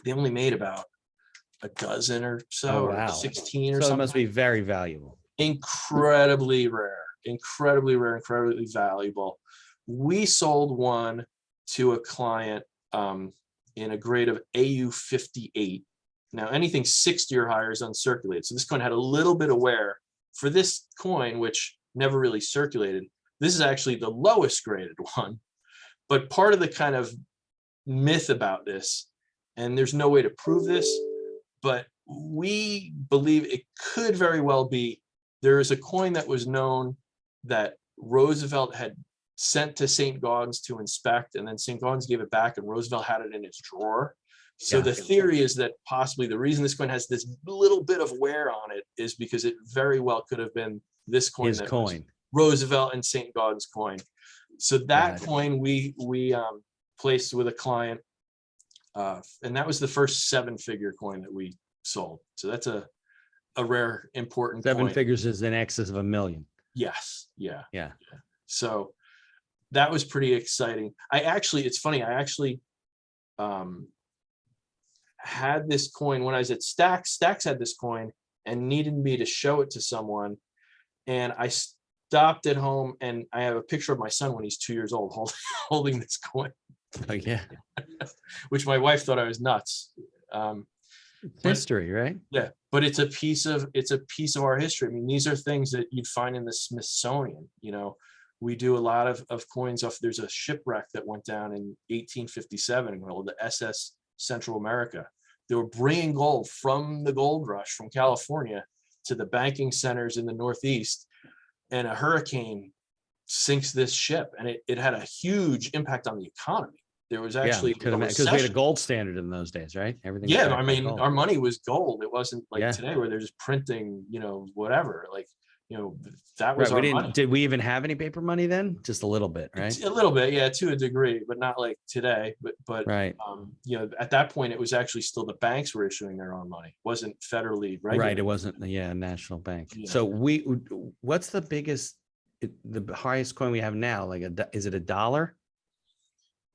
they only made about a dozen or so, or 16 or something.
So it must be very valuable.
Incredibly rare, incredibly valuable. We sold one to a client in a grade of AU 58. Now anything 60 or higher is uncirculated. So this coin had a little bit of wear. For this coin, which never really circulated, this is actually the lowest graded one. But part of the kind of myth about this, and there's no way to prove this, but we believe it could very well be, there is a coin that was known that Roosevelt had sent to St. Gaudens to inspect, and then St. Gaudens gave it back and Roosevelt had it in his drawer. So
Yeah.
the theory is that possibly the reason this coin has this little bit of wear on it is because it very well could have been this coin,
His
that was
coin.
Roosevelt and St. Gaudens coin. So that
Got it.
coin we placed with a client, and that was the first 7-figure coin that we sold. So that's a rare, important
7
coin.
figures is in excess of $1 million.
Yes. Yeah.
Yeah.
So that was pretty exciting. It's funny, I actually had this coin when I was at Stax. Stax had this coin and needed me to show it to someone. And I stopped at home, and I have a picture of my son when he's 2 years old holding this coin,
Oh, yeah.
which my wife thought I was nuts.
It's history, right?
Yeah, but it's a piece of our history. I mean, these are things that you'd find in the Smithsonian. You know, we do a lot of coins off. There's a shipwreck that went down in 1857 called the SS Central America. They were bringing gold from the gold rush from California to the banking centers in the Northeast, and a hurricane sinks this ship, and it had a huge impact on the economy. There was actually
because we had a gold standard in those days, right? Everything.
Yeah, I mean, our money was gold. It wasn't like today where they're just printing, whatever. Like, that was our money.
Did we even have any paper money then? Just a little bit, right?
A little bit, yeah, to a degree, but not like today. But
right.
At that point, it was actually still the banks were issuing their own money. It wasn't federally regulated.
Right. It wasn't. Yeah, national bank.
Yeah.
So what's the biggest, the highest coin we have now? Like is it $1?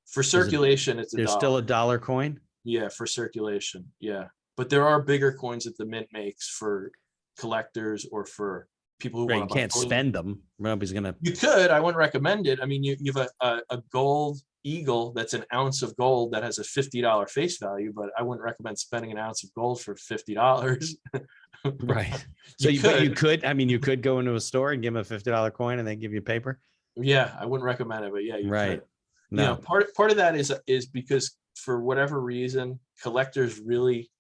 For circulation, it's $1.
There's still $1 coin.
Yeah, for circulation. Yeah, but there are bigger coins that the mint makes for collectors or for people who want to.
You can't spend them. Nobody's gonna.
You could. I wouldn't recommend it. I mean, you have a gold eagle that's an ounce of gold that has a $50 face value, but I wouldn't recommend spending an ounce of gold for $50.
Right. So you could. I mean, you could go into a store and give them a $50 coin, and they give you paper.
Yeah, I wouldn't recommend it, but yeah, you
right.
could.
No.
Part of that is because for whatever reason, collectors really,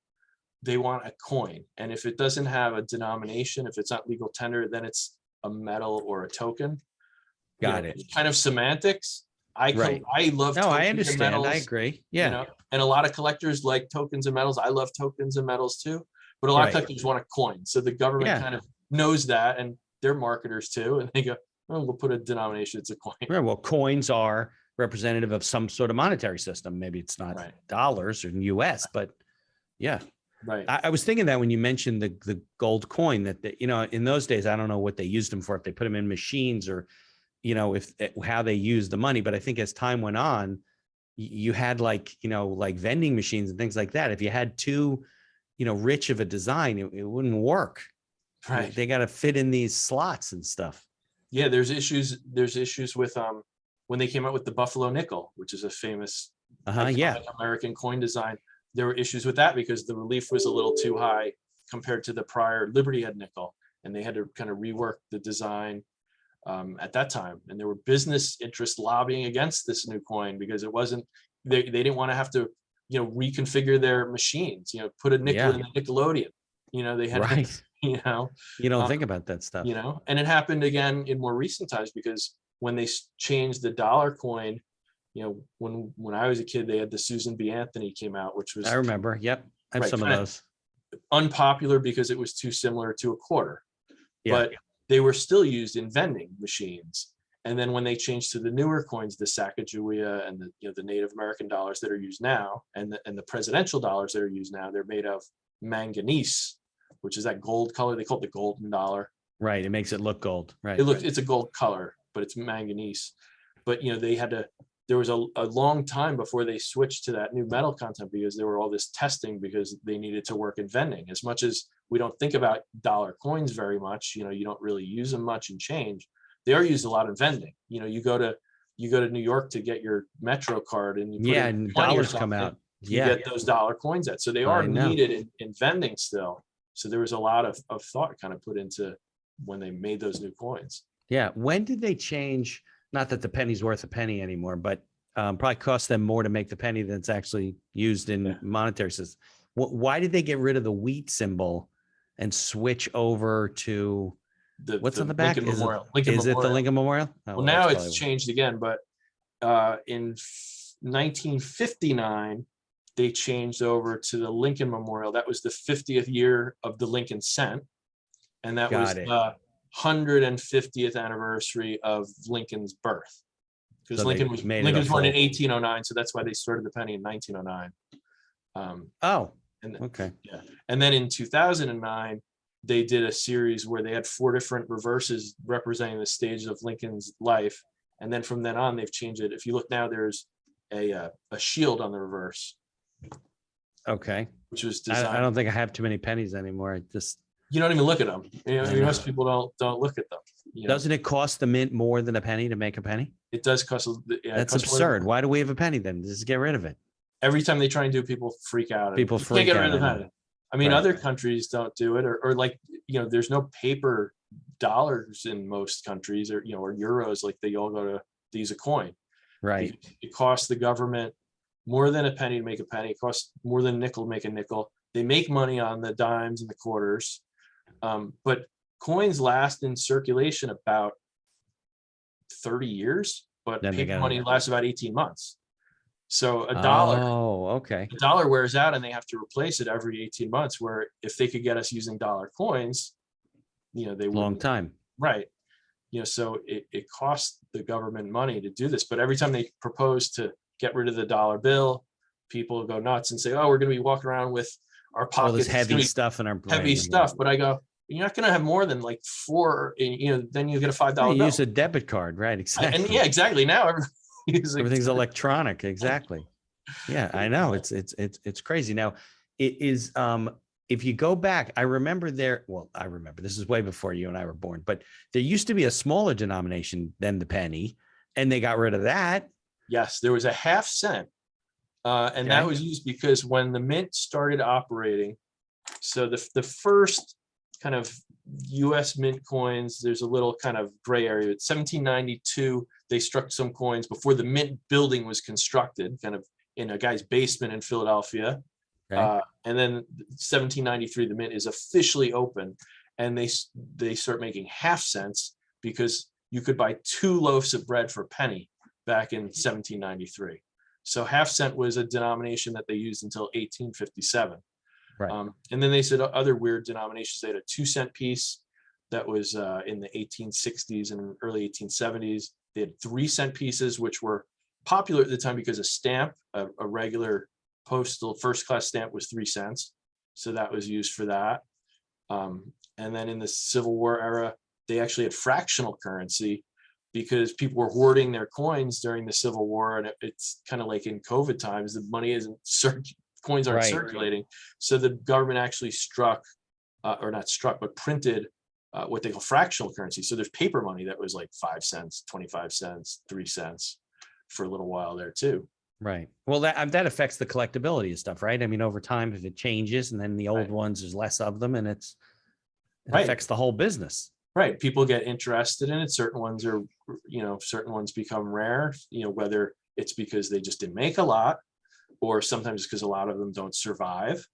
they want a coin, and if it doesn't have a denomination, if it's not legal tender, then it's a medal or a token.
Got it.
Kind of semantics. I love.
No, I understand. I agree. Yeah.
And a lot of collectors like tokens and medals. I love tokens and medals too, but a lot of collectors want a coin. So the government kind of knows that, and they're marketers too, and they go, "Oh, we'll put a denomination. It's a coin."
Right. Well, coins are representative of some sort of monetary system. Maybe it's not dollars or in US, but yeah.
Right.
I was thinking that when you mentioned the gold coin that, in those days, I don't know what they used them for, if they put them in machines or, how they used the money. But I think as time went on, you had like vending machines and things like that. If you had too, rich of a design, it wouldn't work.
Right.
They got to fit in these slots and stuff.
Yeah. There's issues with, when they came out with the Buffalo nickel, which is a famous American coin design, there were issues with that because the relief was a little too high compared to the prior Liberty Head nickel, and they had to kind of rework the design at that time. And there were business interests lobbying against this new coin because it wasn't. They didn't want to have to reconfigure their machines. Put a nickel in the Nickelodeon. They had you
don't think about that stuff.
And it happened again in more recent times because when they changed the dollar coin, when I was a kid, they had the Susan B. Anthony came out, which was,
I remember. Yep. I have some of those.
Unpopular because it was too similar to a quarter, but they were still used in vending machines. And then when they changed to the newer coins, the Sacagawea and the Native American dollars that are used now, and the presidential dollars that are used now, they're made of manganese, which is that gold color. They call it the golden dollar.
Right. It makes it look gold. Right.
It's a gold color, but it's manganese. But they had to. There was a long time before they switched to that new metal content because there were all this testing because they needed to work in vending. As much as we don't think about dollar coins very much, you don't really use them much in change. They are used a lot in vending. You go to New York to get your Metro card, and
and dollars come out.
You get those dollar coins out. So they are needed in vending still. So there was a lot of thought kind of put into when they made those new coins.
Yeah. When did they change? Not that the penny's worth a penny anymore, but probably costs them more to make the penny than it's actually used in monetary system. Why did they get rid of the wheat symbol and switch over to what's on the back?
Lincoln Memorial.
Is it the Lincoln Memorial?
Oh, well, now it's changed again, but in 1959, they changed over to the Lincoln Memorial. That was the 50th year of the Lincoln Cent. And that was
Got it.
the 150th anniversary of Lincoln's birth. Because
So they
Lincoln
made it a
Lincoln was born in
full-
1809, so that's why they started the penny in 1909.
Oh,
And
okay.
yeah, and then in 2009, they did a series where they had 4 different reverses representing the stages of Lincoln's life, and then from then on, they've changed it. If you look now, there's a shield on the reverse,
Okay.
which was
I
designed.
don't think I have too many pennies anymore. I just,
You don't even look at them. You know,
I
I mean,
know.
most people don't look at them. You know,
doesn't it cost the mint more than a penny to make a penny?
it does cost. Yeah, it
That's
costs more than-
absurd. Why do we have a penny then? Just get rid of it.
Every time they try and do it, people freak out.
People
You
freak
can't get
out,
rid of
I know.
that. I mean,
Right.
other countries don't do it, or like, you know, there's no paper dollars in most countries, or, you know, or euros, like they all go to use a coin.
Right.
It costs the government more than a penny to make a penny. It costs more than a nickel to make a nickel. They make money on the dimes and the quarters. But coins last in circulation about 30 years, but
Then they
paper
gotta-
money lasts about 18 months. So a dollar
Oh, okay.
the dollar wears out and they have to replace it every 18 months, where if they could get us using dollar coins, you know, they
Long
wouldn't.
time.
Right. You know, so it costs the government money to do this, but every time they propose to get rid of the dollar bill, people go nuts and say, oh, we're going to be walking around with our
All
pockets,
this
it's gonna
heavy
be
stuff in our
heavy
brain.
stuff. But I go, you're not going to have more than like 4, you know, then you get a $5
You
bill.
use a debit card, right? Exactly.
And yeah, exactly. Now
Everything's electronic. Exactly. Yeah, I know. It's crazy. Now, it is if you go back, I remember this is way before you and I were born, but there used to be a smaller denomination than the penny, and they got rid of that.
Yes, there was a half cent. And that
Okay.
was used because when the mint started operating, so the first kind of US mint coins, there's a little kind of gray area. It's 1792, they struck some coins before the mint building was constructed, kind of in a guy's basement in Philadelphia.
Okay.
And then 1793, the mint is officially open, and they start making half cents because you could buy 2 loaves of bread for a penny back in 1793. So half cent was a denomination that they used until 1857.
Right.
And then they said other weird denominations. They had a 2-cent piece that was in the 1860s and early 1870s. They had 3-cent pieces, which were popular at the time because a stamp, a regular postal first-class stamp, was 3 cents. So that was used for that. And then in the Civil War era, they actually had fractional currency because people were hoarding their coins during the Civil War. And it's kind of like in COVID times, the money isn't coins aren't
Right.
circulating. So the government actually printed what they call fractional currency. So there's paper money that was like 5 cents, 25 cents, 3 cents for a little while there too.
Right. Well, that affects the collectability of stuff, right? I mean, over time, if it changes, and then the old
Right.
ones, there's less of them, and it
Right.
affects the whole business.
Right. People get interested in it. Certain ones are, certain ones become rare, whether it's because they just didn't make a lot, or sometimes because a lot of them don't survive.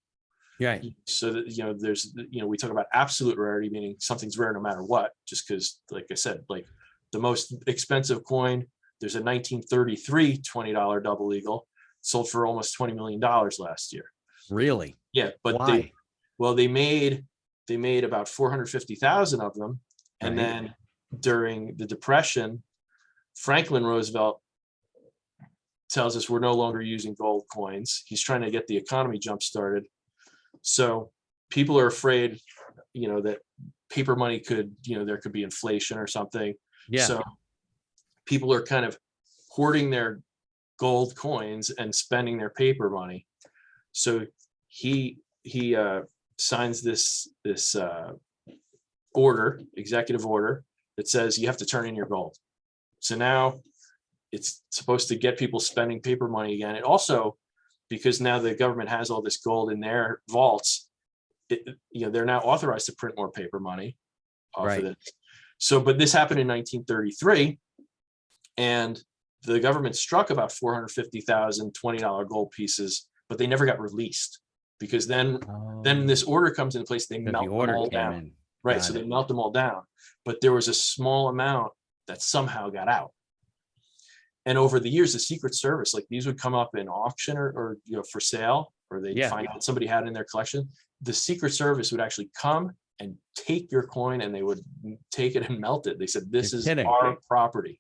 Right.
So that, there's, we talk about absolute rarity, meaning something's rare no matter what, just because, like I said, like the most expensive coin, there's a 1933 $20 double eagle, sold for almost $20 million last year.
Really?
Yeah. But
Why?
they made about 450,000 of them. And
Right.
then during the Depression, Franklin Roosevelt tells us we're no longer using gold coins. He's trying to get the economy jump started. So people are afraid, that paper money could, there could be inflation or something.
Yeah.
So people are kind of hoarding their gold coins and spending their paper money. So he signs this executive order that says you have to turn in your gold. So now it's supposed to get people spending paper money again. And also, because now the government has all this gold in their vaults, they're now authorized to print more paper money off
Right.
of this. So, but this happened in 1933, and the government struck about 450,000 $20 gold pieces, but they never got released, because then this order comes into place, they
Then
melt
the
them
order
all
came
down.
in.
Right.
Got
So they
it.
melt them all down, but there was a small amount that somehow got out. And over the years, the Secret Service, like these would come up in auction or you know, for sale, or they'd find out somebody had it in their collection. The Secret Service would actually come and take your coin, and they would take it and melt it. They said, this is our property.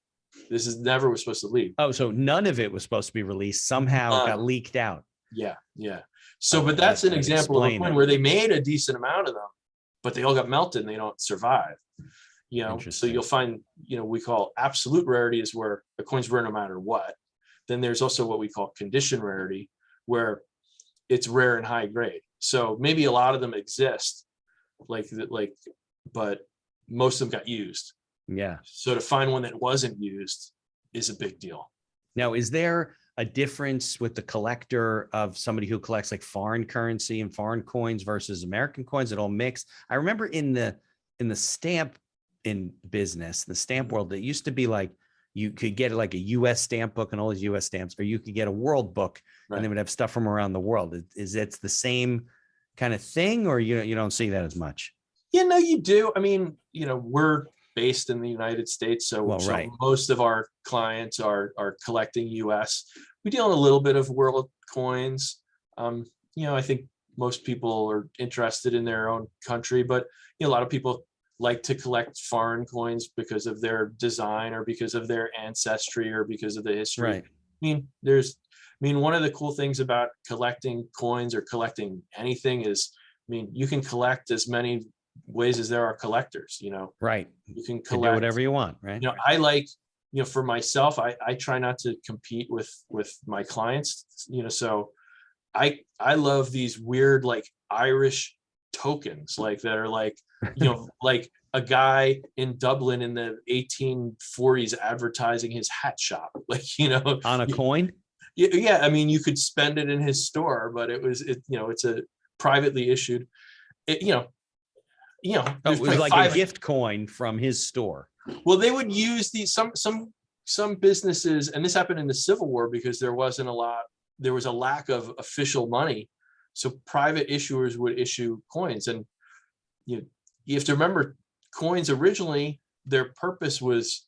This is never was supposed to leave.
Oh, so none of it was supposed to be released. Somehow it got leaked out.
Yeah. So, but that's an example of a coin where they made a decent amount of them, but they all got melted and they don't survive. You know, so you'll find, you know, we call absolute rarity is where the coin's rare no matter what. Then there's also what we call condition rarity, where it's rare and high grade. So maybe a lot of them exist, but most of them got used.
Yeah.
So to find one that wasn't used is a big deal.
Now, is there a difference with the collector of somebody who collects like foreign currency and foreign coins versus American coins? It all mixed. I remember in the stamp in business, the stamp world, it used to be like you could get like a US stamp book and all these US stamps, or you could get a world book and they would have stuff from around the world. Is it the same kind of thing, or you don't see that as much?
Yeah, no, you do. I mean, you know, we're based in the United States, so, most of our clients are collecting US. We deal in a little bit of world coins. You know, I think most people are interested in their own country, but you know, a lot of people like to collect foreign coins because of their design or because of their ancestry or because of the history.
Right.
I mean, one of the cool things about collecting coins or collecting anything is, I mean, you can collect as many ways as there are collectors, you know.
Right.
You can
do
collect
whatever you want, right?
You know, I like, you know, for myself, I try not to compete with my clients, you know, so I love these weird like Irish tokens, like that are like, you know, like a guy in Dublin in the 1840s advertising his hat shop, like, you know,
on a coin.
Yeah, I mean, you could spend it in his store, but you know, it's a privately issued, you know,
it was like a gift coin from his store.
Well, they would use these some businesses, and this happened in the Civil War because there was a lack of official money, so private issuers would issue coins. And you have to remember, coins originally, their purpose was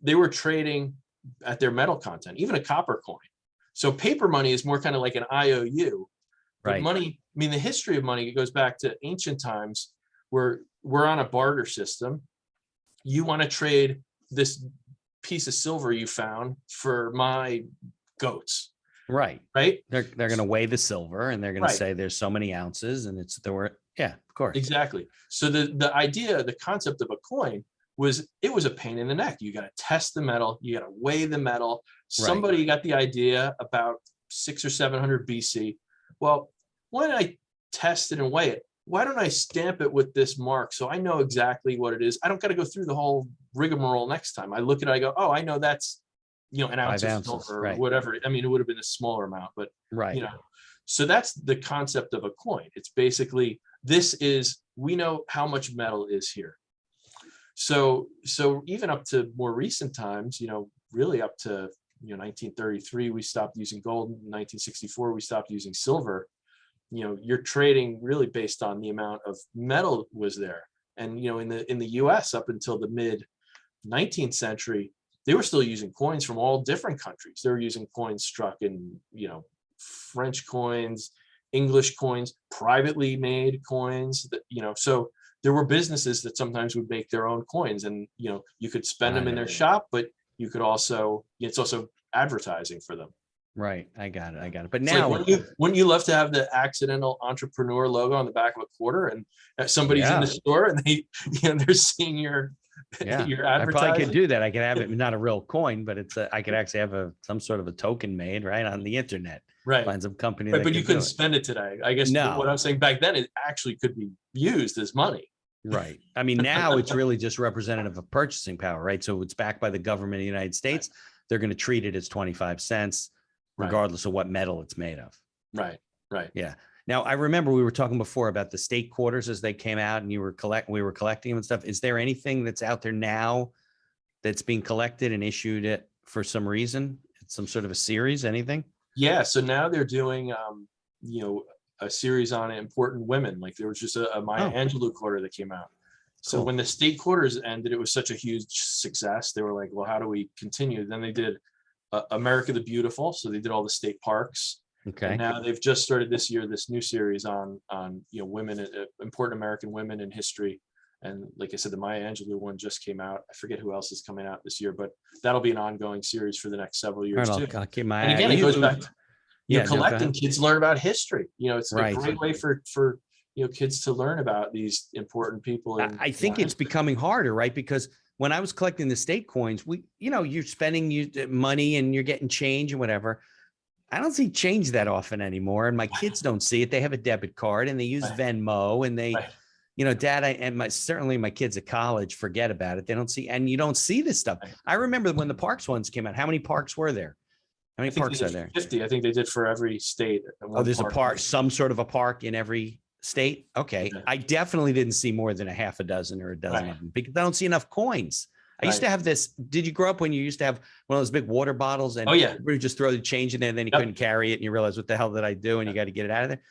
they were trading at their metal content, even a copper coin. So paper money is more kind of like an IOU. But money, I mean, the history of money, it goes back to ancient times where we're on a barter system. You want to trade this piece of silver you found for my goats. Right.
They're going to weigh the silver and they're going to say there's so many ounces and it's the word. Yeah, of course.
Exactly. So the idea, the concept of a coin was, it was a pain in the neck. You got to test the metal. You got to weigh the metal. Somebody got the idea about 600 or 700 BC. Well, why don't I test it and weigh it? Why don't I stamp it with this mark so I know exactly what it is? I don't got to go through the whole rigmarole next time. I look at it, I go, oh, I know that's, you know, an ounce of silver or whatever. I mean, it would have been a smaller amount, but you know, so that's the concept of a coin. It's basically, we know how much metal is here. So even up to more recent times, you know, really up to, you know, 1933, we stopped using gold. In 1964, we stopped using silver. You know, you're trading really based on the amount of metal was there. And, you know, in the US up until the mid 19th century, they were still using coins from all different countries. They were using coins struck in, you know, French coins, English coins, privately made coins that, you know, so there were businesses that sometimes would make their own coins, and, you know, you could spend them in their shop, but you could also, it's also advertising for them.
Right. I got it. But
It's
now,
like, wouldn't you love to have the accidental entrepreneur logo on the back of a quarter, and somebody's in the store and they, you know, they're seeing your advertising?
I probably could do that. I could have it, not a real coin, but I could actually have some sort of a token made on the internet. Find some company.
But you couldn't spend it today. I guess what I'm saying back then, it actually could be used as money.
Right. I mean, now it's really just representative of purchasing power, right? So it's backed by the government of the United States. They're going to treat it as 25 cents, regardless of what metal it's made of.
Right.
Yeah. Now, I remember we were talking before about the state quarters as they came out, and we were collecting them and stuff. Is there anything that's out there now that's being collected and issued it for some reason? It's some sort of a series, anything?
Yeah. So now they're doing, you know, a series on important women. Like there was just a Maya Angelou quarter that came out. So when the state quarters ended, it was such a huge success. They were like, well, how do we continue? Then they did America the Beautiful. So they did all the state parks.
Okay.
And now they've just started this year this new series on women, important American women in history. And like I said, the Maya Angelou one just came out. I forget who else is coming out this year, but that'll be an ongoing series for the next several years too.
I'll keep my
And again, it goes back to collecting. Kids learn about history. It's a great way for kids to learn about these important people.
I think it's becoming harder, right? Because when I was collecting the state coins, you're spending money and you're getting change and whatever. I don't see change that often anymore. And my kids don't see it. They have a debit card and they use Venmo and they, Dad, certainly my kids at college forget about it. They don't see, and you don't see this stuff. I remember when the parks ones came out, how many parks were there? How many parks are there?
50. I think they did for every state.
There's a park, some sort of a park in every state. Okay. Yeah. I definitely didn't see more than a half a dozen or a dozen of them because I don't see enough coins. I used to have this. Did you grow up when you used to have one of those big water bottles and you just throw the change in there and then you couldn't carry it and you realize what the hell did I do? And you got to get it out of there.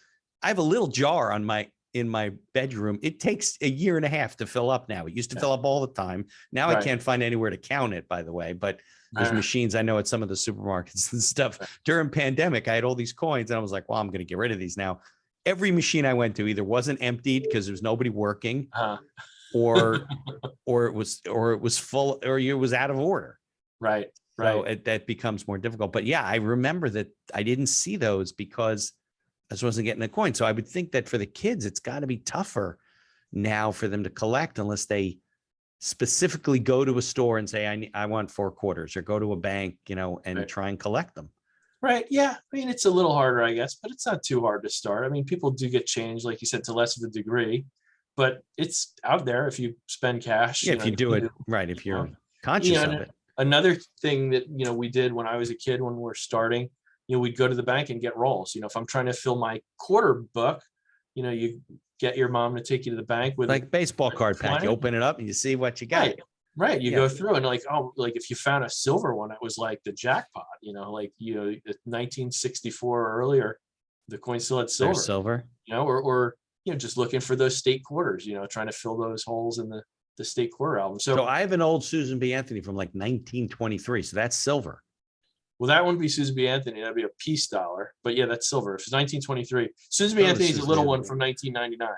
I have a little jar in my bedroom. It takes a year and a half to fill up now. It used to fill up all the time. Now I can't find anywhere to count it, by the way, but there's machines I know at some of the supermarkets and stuff. During pandemic, I had all these coins and I was like, well, I'm going to get rid of these now. Every machine I went to either wasn't emptied because there was nobody working or it was full or it was out of order.
Right.
So that becomes more difficult. But yeah, I remember that I didn't see those because I just wasn't getting a coin. So I would think that for the kids, it's got to be tougher now for them to collect unless they specifically go to a store and say, I want 4 quarters, or go to a bank, and try and collect them.
Right. Yeah. I mean, it's a little harder, I guess, but it's not too hard to start. I mean, people do get changed, like you said, to less of a degree, but it's out there if you spend cash.
Yeah, if you do it right, if you're conscious of it.
Another thing that, we did when I was a kid, when we're starting, we'd go to the bank and get rolls. If I'm trying to fill my quarter book, you get your mom to take you to the bank with
like baseball card pack. You open it up and you see what you got.
Right. You go through and if you found a silver one, it was like the jackpot, 1964 or earlier, the coin still had silver.
There's silver.
Or just looking for those state quarters, trying to fill those holes in the state quarter album. So
I have an old Susan B. Anthony from like 1923. So that's silver.
Well, that wouldn't be Susan B. Anthony. That'd be a peace dollar. But yeah, that's silver. If it's 1923, Susan B. Anthony's a little one from 1999.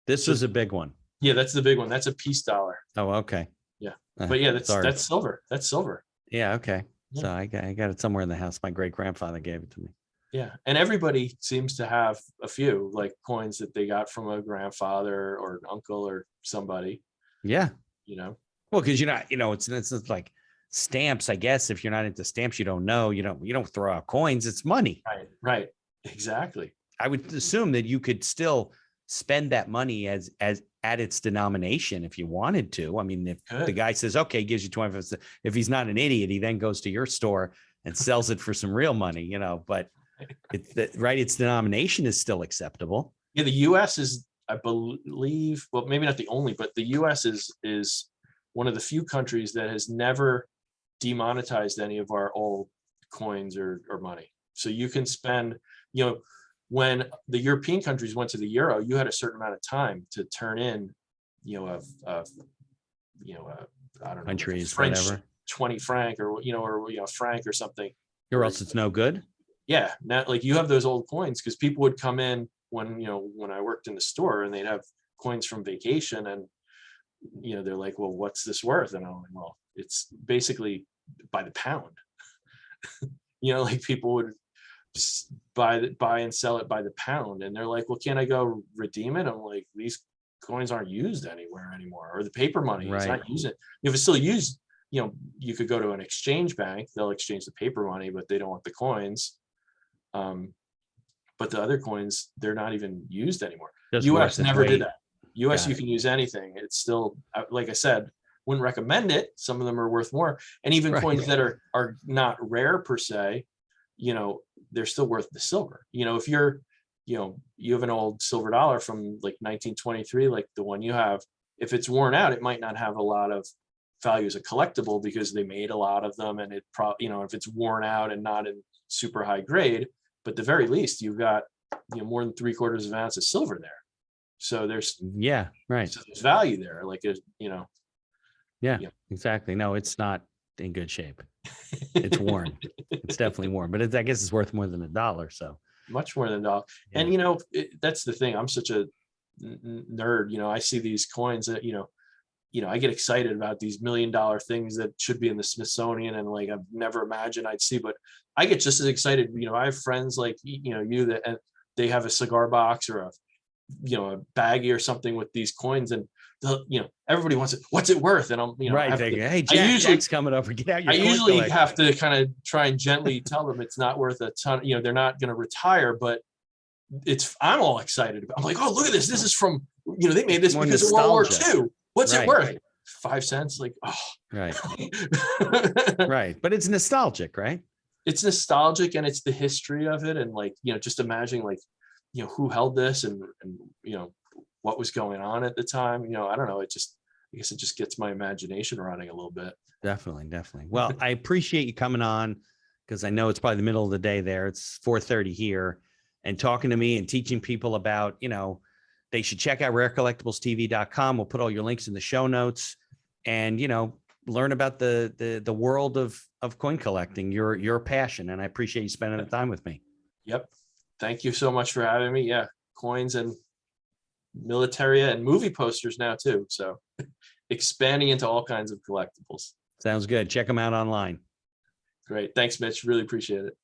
This was a big one.
Yeah, that's the big one. That's a peace dollar.
Oh, okay.
Yeah. But yeah, that's silver. That's silver.
Yeah. Okay. Yeah. So I got it somewhere in the house. My great grandfather gave it to me.
Yeah. And everybody seems to have a few like coins that they got from a grandfather or an uncle or somebody.
Yeah.
Well,
because it's like stamps, I guess. If you're not into stamps, you don't know. You don't throw out coins. It's money.
Right. Exactly.
I would assume that you could still spend that money as at its denomination if you wanted to. I mean, if the guy says, okay, gives you 25, if he's not an idiot, he then goes to your store and sells it for some real money, but its denomination is still acceptable.
Yeah. The US is, I believe, well, maybe not the only, but the US is one of the few countries that has never demonetized any of our old coins or money. So you can spend, when the European countries went to the euro, you had a certain amount of time to turn in, I don't know,
countries,
French
whatever,
20 franc or franc or something.
Or else it's no good.
Yeah. Now, like you have those old coins because people would come in when I worked in the store and they'd have coins from vacation and, they're like, well, what's this worth? And I'm like, well, it's basically by the pound. Like people would buy and sell it by the pound. And they're like, well, can't I go redeem it? I'm like, these coins aren't used anywhere anymore. Or the paper money is not used. If it's still used, you could go to an exchange bank. They'll exchange the paper money, but they don't want the coins. But the other coins, they're not even used anymore. US never did that. US, you can use anything. It's still, like I said, wouldn't recommend it. Some of them are worth more. And even coins that are not rare per se, they're still worth the silver. If you're, you have an old silver dollar from like 1923, like the one you have, if it's worn out, it might not have a lot of value as a collectible because they made a lot of them. And it probably, if it's worn out and not in super high grade, but at the very least, you've got, more than 3/4 of an ounce of silver there. So there's, so there's value there. Like,
Yeah, exactly. No, it's not in good shape. It's worn. It's definitely worn, but I guess it's worth more than $1. So
Much more than a dollar.
yeah.
And that's the thing. I'm such a nerd. I see these coins that I get excited about these $1 million things that should be in the Smithsonian, and like I've never imagined I'd see. But I get just as excited. I have friends like you that, and they have a cigar box or a baggie or something with these coins, and everybody wants it. What's it worth? And I'm
right. Hey, Jack, Jack's coming over. Get out your
I
coin
usually
collection.
have to kind of try and gently tell them it's not worth a ton. They're not going to retire, but I'm all excited about. I'm like, oh, look at this. This is from they made this
More
because of World War
nostalgia.
II. What's it
Right.
worth? 5 cents. Like, oh,
Right. Right. But it's nostalgic, right?
It's nostalgic, and it's the history of it, and like just imagining like who held this, and what was going on at the time. I don't know. I guess it just gets my imagination running a little bit.
Definitely, definitely. Well, I appreciate you coming on, because I know it's probably the middle of the day there. It's 4:30 here, and talking to me and teaching people about, they should check out rarecollectiblestv.com. We'll put all your links in the show notes, and, learn about the world of coin collecting, your passion. And I appreciate you spending the time with me.
Yep. Thank you so much for having me. Yeah. Coins and military and movie posters now too. So expanding into all kinds of collectibles.
Sounds good. Check them out online.
Great. Thanks, Mitch. Really appreciate it.